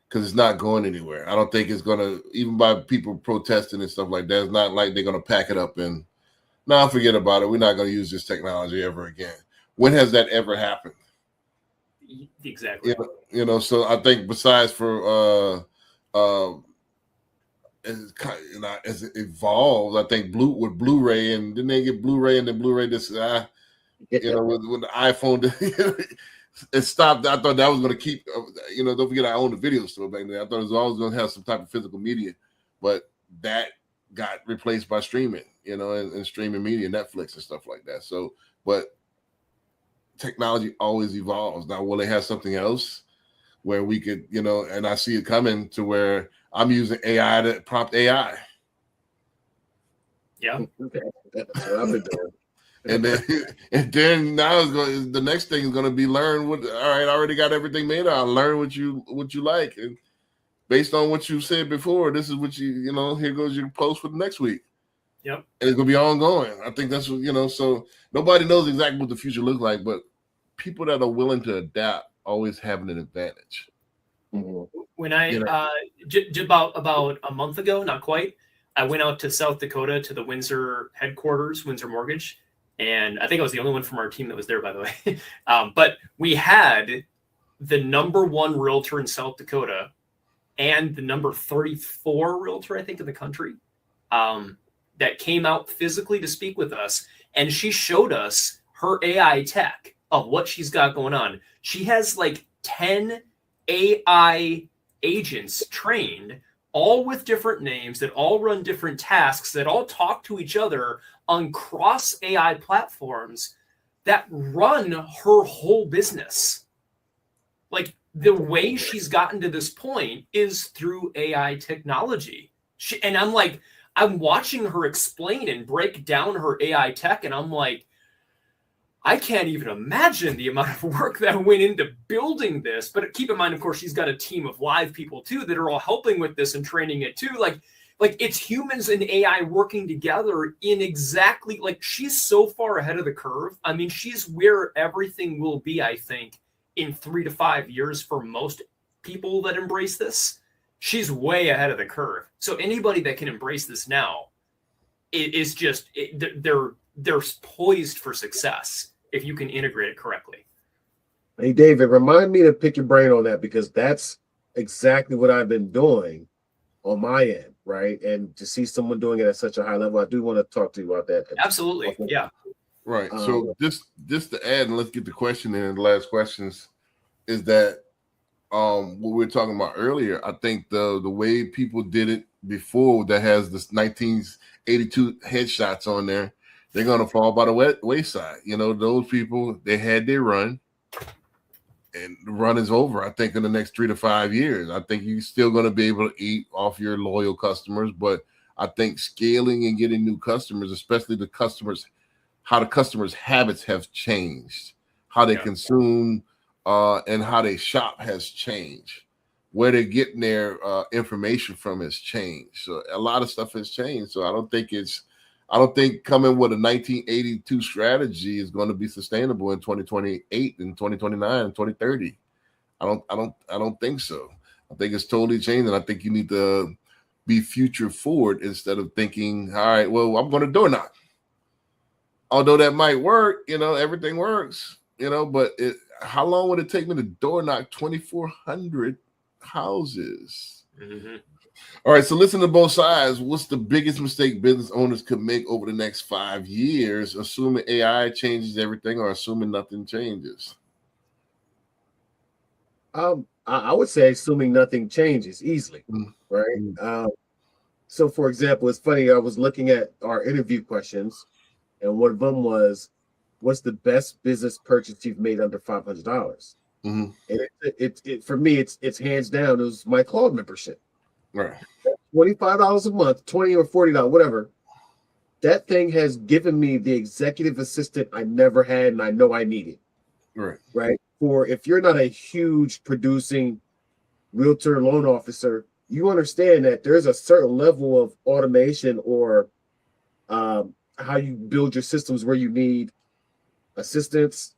Because it's not going anywhere. I don't think it's gonna, even by people protesting and stuff like that, it's not like they're gonna pack it up and now forget about it. We're not gonna use this technology ever again. When has that ever happened? Exactly. So I think besides for as it evolves, I think with Blu-ray, and didn't they get Blu-ray and then Blu-ray when the iPhone it stopped. I thought that was going to keep, don't forget I owned the video store back then. I thought it was always going to have some type of physical media, but that got replaced by streaming, and streaming media, Netflix and stuff like that. So, but technology always evolves. Now, will they have something else where we could, and I see it coming to where I'm using AI to prompt AI. Yeah. Okay. That's what I've been doing. And then now the next thing is going to be learn what. All right, I already got everything made. I'll learn what you like, and based on what you said before, this is what here goes your post for the next week. Yep. And it's going to be ongoing. I think that's what So nobody knows exactly what the future looks like, but people that are willing to adapt always have an advantage. When I about a month ago, not quite, I went out to South Dakota to the Windsor headquarters, Windsor Mortgage, and I think I was the only one from our team that was there, by the way. But we had the #1 realtor in South Dakota and the number 34 realtor, I think, in the country, that came out physically to speak with us, and she showed us her AI tech of what she's got going on. She has like 10 AI agents trained, all with different names, that all run different tasks, that all talk to each other on cross AI platforms that run her whole business. Like, the way she's gotten to this point is through AI technology. And I'm watching her explain and break down her AI tech, and I'm like, I can't even imagine the amount of work that went into building this. But keep in mind, of course, she's got a team of live people too that are all helping with this and training it too. Like it's humans and AI working together in exactly, like, she's so far ahead of the curve. I mean, she's where everything will be, I think, in 3 to 5 years for most people that embrace this. she's way ahead of the curve. So anybody that can embrace this now is just they're poised for success if you can integrate it correctly. Hey, David, remind me to pick your brain on that, because that's exactly what I've been doing on my end, right? And to see someone doing it at such a high level, I do want to talk to you about that. Absolutely. Yeah. Right. So just to add, and let's get the question in, the last questions, is that what we were talking about earlier. I think the way people did it before, that has this 1982 headshots on there, they're gonna fall by the wayside. You know, those people, they had their run, and the run is over. I think in the next 3 to 5 years, I think you're still gonna be able to eat off your loyal customers, but I think scaling and getting new customers, especially the customers, how the customers' habits have changed, how they consume and how they shop has changed. Where they're getting their information from has changed. So a lot of stuff has changed. So I don't think coming with a 1982 strategy is going to be sustainable in 2028 and 2029 and 2030. I don't think so. I think it's totally changed, and I think you need to be future forward instead of thinking, all right, well, I'm going to door knock. Although that might work, you know, everything works, you know, but how long would it take me to door knock 2,400 houses? Mm-hmm. All right, so listen to both sides. What's the biggest mistake business owners could make over the next 5 years, assuming AI changes everything or assuming nothing changes? I would say assuming nothing changes easily, right? So, for example, it's funny. I was looking at our interview questions, and one of them was, "What's the best business purchase you've made under $500?" And it for me, it's hands down. It was my Claude membership. Right. $25 a month, $20 or $40, whatever. That thing has given me the executive assistant I never had, and I know I needed. Right. Right. For if you're not a huge producing realtor loan officer, you understand that there's a certain level of automation or how you build your systems where you need assistance.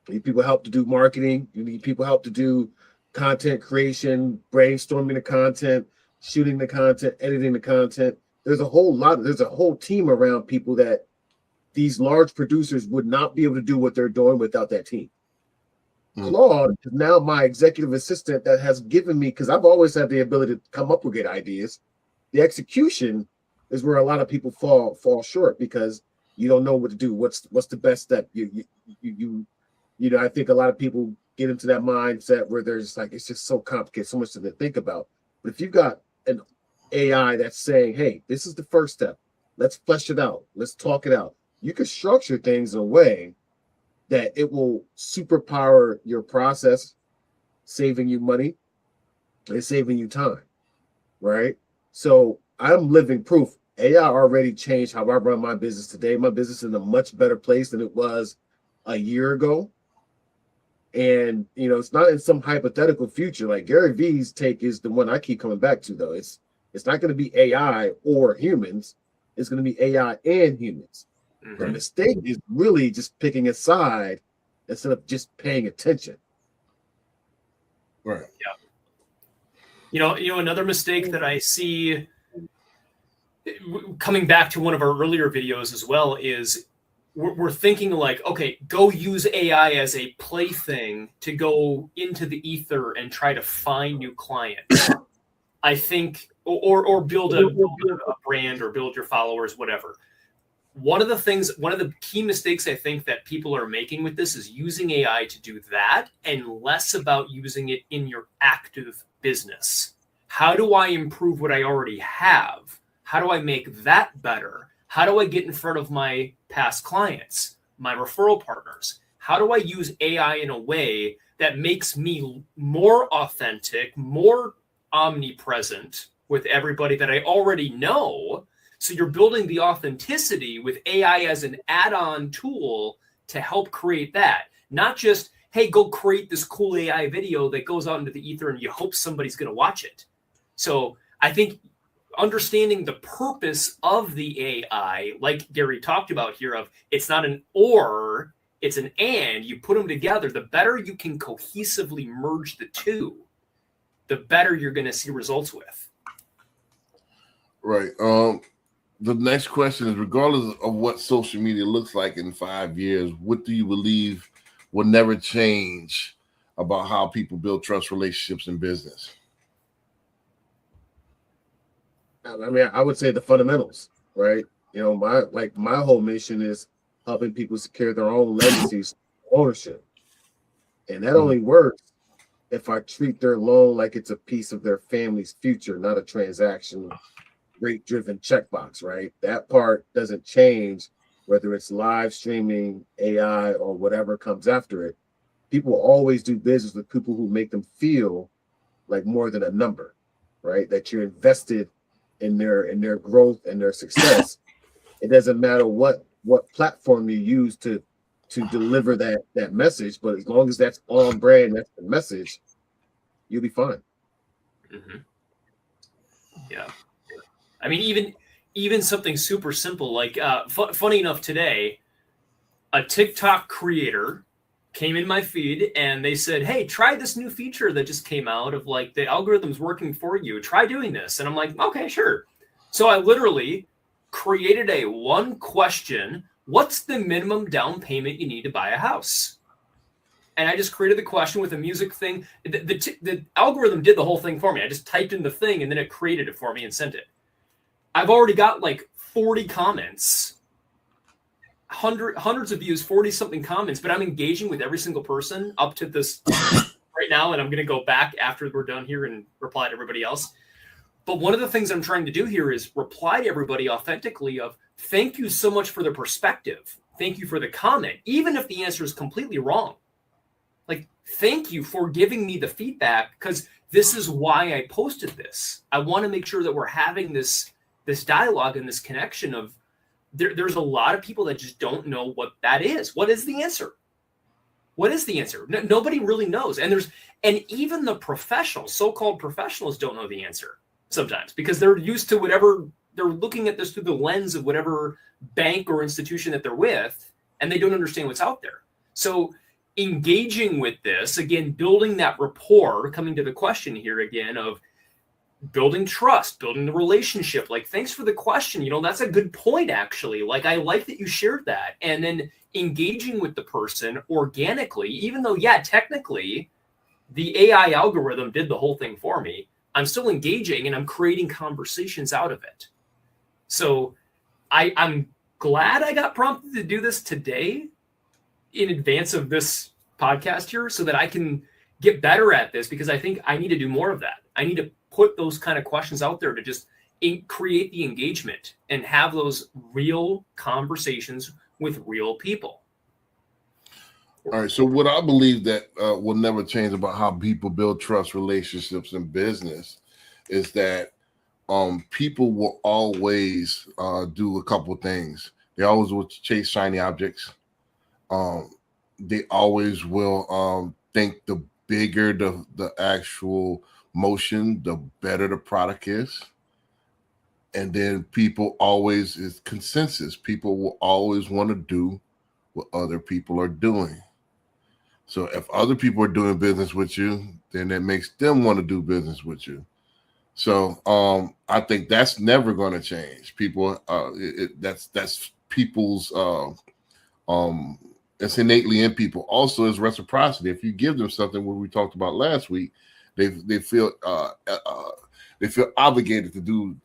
You need people help to do marketing. You need people help to do content creation, brainstorming the content, shooting the content, editing the content. There's a whole team around people that these large producers would not be able to do what they're doing without that team. Claude is now my executive assistant that has given me, because I've always had the ability to come up with good ideas. The execution is where a lot of people fall short, because you don't know what to do. What's the best step? You know, I think a lot of people get into that mindset where they're just like, it's just so complicated, so much to think about. But if you've got an AI that's saying, hey, this is the first step, let's flesh it out, let's talk it out, you can structure things in a way that it will superpower your process, saving you money and saving you time, right? So I'm living proof. AI already changed how I run my business today. My business is in a much better place than it was a year ago. And, you know, it's not in some hypothetical future. Like Gary Vee's take is the one I keep coming back to, though. It's not going to be AI or humans. It's going to be AI and humans. The mistake is really just picking a side instead of just paying attention. Right. Yeah. You know, another mistake that I see coming back to one of our earlier videos as well is we're thinking like, okay, go use AI as a plaything to go into the ether and try to find new clients. I think, or build a brand or build your followers, whatever. One of the key mistakes I think that people are making with this is using AI to do that and less about using it in your active business. How do I improve what I already have? How do I make that better? How do I get in front of my past clients, my referral partners? How do I use AI in a way that makes me more authentic, more omnipresent with everybody that I already know? So you're building the authenticity with AI as an add-on tool to help create that. Not just, hey, go create this cool AI video that goes out into the ether and you hope somebody's going to watch it. So I think understanding the purpose of the AI, like Gary talked about here, of it's not an or, it's an and. You put them together, the better you can cohesively merge the two, the better you're going to see results with. Right. The next question is, regardless of what social media looks like in 5 years, what do you believe will never change about how people build trust, relationships, in business? I mean, I would say the fundamentals, right? You know, my whole mission is helping people secure their own legacies, ownership. And that only works if I treat their loan like it's a piece of their family's future, not a transaction rate driven checkbox, right? That part doesn't change whether it's live streaming, AI, or whatever comes after it. People always do business with people who make them feel like more than a number, right? That you're invested in their growth and their success. It doesn't matter what platform you use to deliver that message, but as long as that's on brand, that's the message, you'll be fine. Mm-hmm. Yeah. I mean, even something super simple like funny enough, today a TikTok creator came in my feed and they said, hey, try this new feature that just came out of like the algorithm's working for you. Try doing this. And I'm like, okay, sure. So I literally created a one question: what's the minimum down payment you need to buy a house? And I just created the question with a music thing. The algorithm did the whole thing for me. I just typed in the thing and then it created it for me and sent it. I've already got like 40 comments, hundreds of views, 40 something comments, but I'm engaging with every single person up to this right now. And I'm going to go back after we're done here and reply to everybody else. But one of the things I'm trying to do here is reply to everybody authentically of thank you so much for the perspective. Thank you for the comment, even if the answer is completely wrong. Like, thank you for giving me the feedback, because this is why I posted this. I want to make sure that we're having this dialogue and this connection of there's a lot of people that just don't know what that is. What is the answer? What is the answer? Nobody really knows. And even the professionals, so-called professionals, don't know the answer sometimes because they're used to whatever, they're looking at this through the lens of whatever bank or institution that they're with, and they don't understand what's out there. So engaging with this, again, building that rapport, coming to the question here again of building trust, building the relationship. Like, thanks for the question. You know, that's a good point, actually. Like, I like that you shared that. And then engaging with the person organically, even though, yeah, technically the AI algorithm did the whole thing for me, I'm still engaging and I'm creating conversations out of it. So I'm glad I got prompted to do this today in advance of this podcast here so that I can get better at this, because I think I need to do more of that. I need to put those kind of questions out there to just create the engagement and have those real conversations with real people. All right. So what I believe that will never change about how people build trust, relationships, and business is that people will always do a couple things. They always will chase shiny objects. They always will think the bigger the actual motion, the better the product is. And then people always is consensus. People will always want to do what other people are doing. So if other people are doing business with you, then that makes them want to do business with you. So I think that's never going to change. People, that's people's. It's innately in people. Also, is reciprocity. If you give them something, what we talked about last week, they feel obligated to do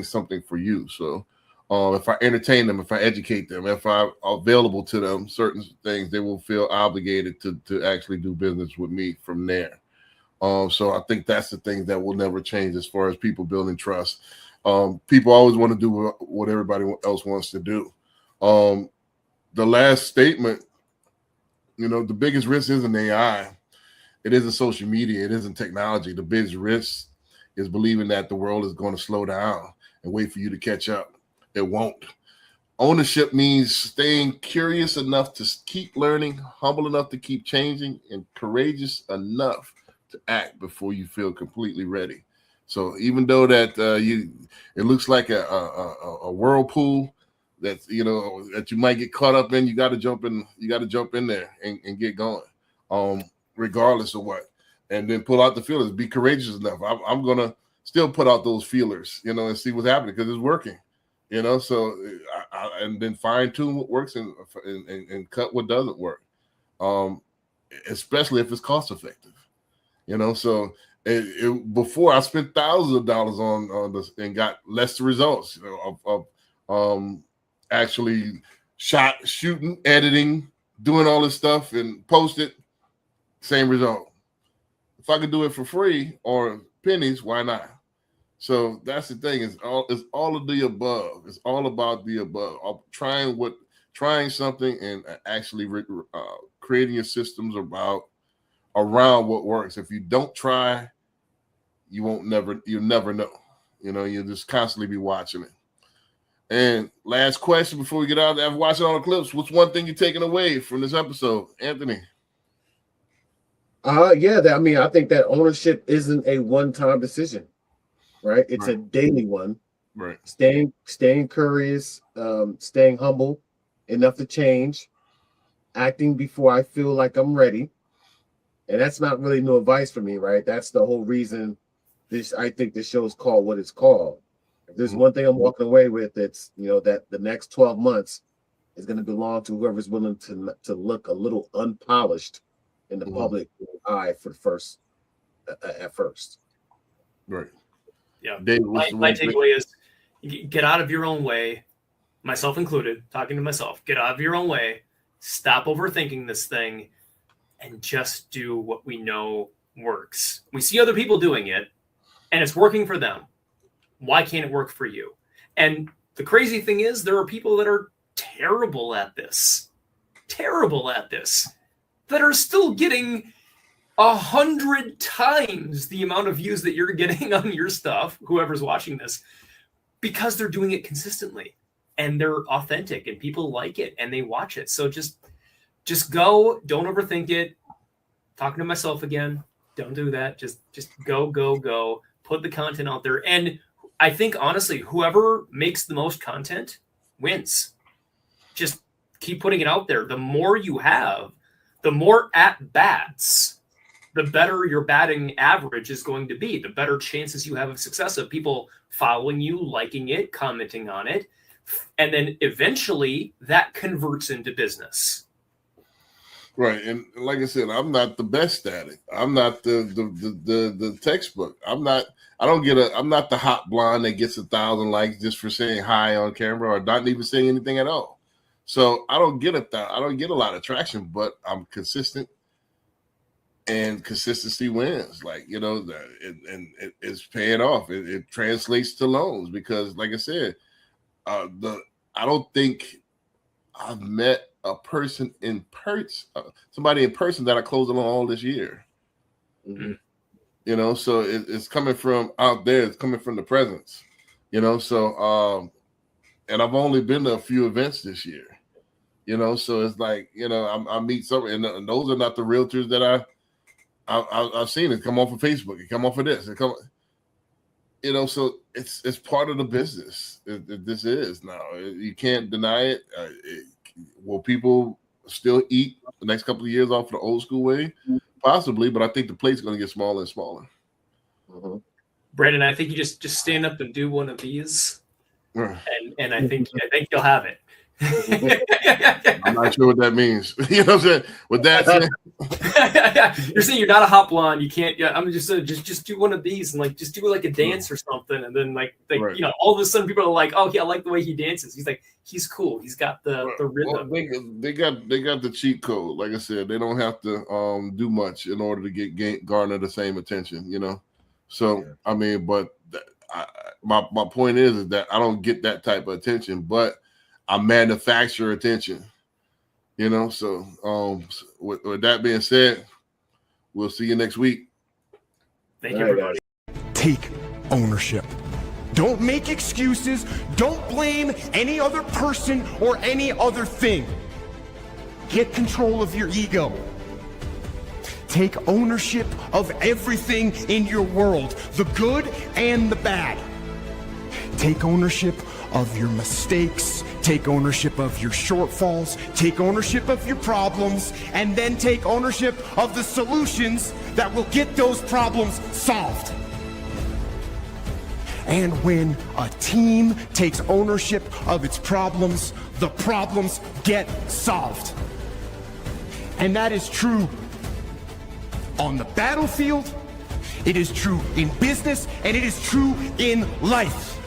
something for you. So if I entertain them, if I educate them, if I'm available to them certain things, they will feel obligated to actually do business with me from there. So I think that's the thing that will never change as far as people building trust. People always want to do what everybody else wants to do. The last statement, the biggest risk isn't AI. It isn't social media. It isn't technology. The biggest risk is believing that the world is going to slow down and wait for you to catch up. It won't. Ownership means staying curious enough to keep learning, humble enough to keep changing, and courageous enough to act before you feel completely ready. So even though that it looks like a whirlpool that that you might get caught up in, you got to jump in. You got to jump in there and get going, regardless of what. and then pull out the feelers. Be courageous enough. I'm gonna still put out those feelers, you know, and see what's happening because it's working, you know. So and then fine tune what works and cut what doesn't work, especially if it's cost effective, you know. So before I spent thousands of dollars on this and got less results, you know, of actually shooting, editing, doing all this stuff and post it, same result. If I could do it for free or pennies, why not? So that's the thing. It's all of the above. It's all about the above. Trying something and actually creating your systems around what works. If you don't try, you'll never know. You know, you'll just constantly be watching it. And last question before we get out there, after watching all the clips, what's one thing you're taking away from this episode, Anthony? I think that ownership isn't a one-time decision, right? It's a daily one. Right. Staying curious, staying humble enough to change, acting before I feel like I'm ready. And that's not really no advice for me, right? That's the whole reason I think this show is called what it's called. If there's one thing I'm walking away with, it's, you know, that the next 12 months is going to belong to whoever's willing to look a little unpolished in the public eye at first. Right. Yeah. Dave, my takeaway is get out of your own way, myself included, talking to myself, get out of your own way, stop overthinking this thing, and just do what we know works. We see other people doing it, and it's working for them. Why can't it work for you? And the crazy thing is, there are people that are terrible at this, that are still getting 100 times the amount of views that you're getting on your stuff, whoever's watching this, because they're doing it consistently and they're authentic and people like it and they watch it. So just go, don't overthink it. Talking to myself again, don't do that. Just go, put the content out there. And I think, honestly, whoever makes the most content wins. Just keep putting it out there. The more you have, the more at-bats, the better your batting average is going to be, the better chances you have of success of people following you, liking it, commenting on it. And then eventually that converts into business. Right. And like I said, I'm not the best at it. I'm not the textbook. I'm not the hot blonde that gets 1,000 likes just for saying hi on camera or not even saying anything at all. So I don't get a lot of traction, but I'm consistent, and consistency wins. Like, you know, it's paying off. It translates to loans because, like I said, I don't think I've met a person in person, somebody in person that I closed along all this year. Mm-hmm. You know, so it's coming from out there. It's coming from the presence. You know, so and I've only been to a few events this year. You know, so it's like, you know, I meet some, and those are not the realtors that I've seen. It come off of Facebook. It come off of this. It come, you know, so it's part of the business. This is now. You can't deny it. Will people still eat the next couple of years off of the old school way? Possibly, but I think the plate's going to get smaller and smaller. Mm-hmm. Brandon, I think you just stand up and do one of these, and I think you'll have it. I'm not sure what that means. You know what I'm saying? With that said, you're saying you're not a hot blonde. You can't. Yeah, I'm just do one of these and like just do like a dance or something, and then like right. You know, all of a sudden people are like, oh yeah, I like the way he dances. He's like, he's cool. He's got the rhythm. Well, they got the cheat code. Like I said, they don't have to do much in order to garner the same attention. You know, so I mean, but my point is that I don't get that type of attention, but I manufacture attention, you know. So with that being said, we'll see you next week. Thank you, everybody. Take ownership. Don't make excuses. Don't blame any other person or any other thing. Get control of your ego. Take ownership of everything in your world, the good and the bad. Take ownership of your mistakes Take ownership of your shortfalls, take ownership of your problems, and then take ownership of the solutions that will get those problems solved. And when a team takes ownership of its problems, the problems get solved. And that is true on the battlefield, it is true in business, and it is true in life.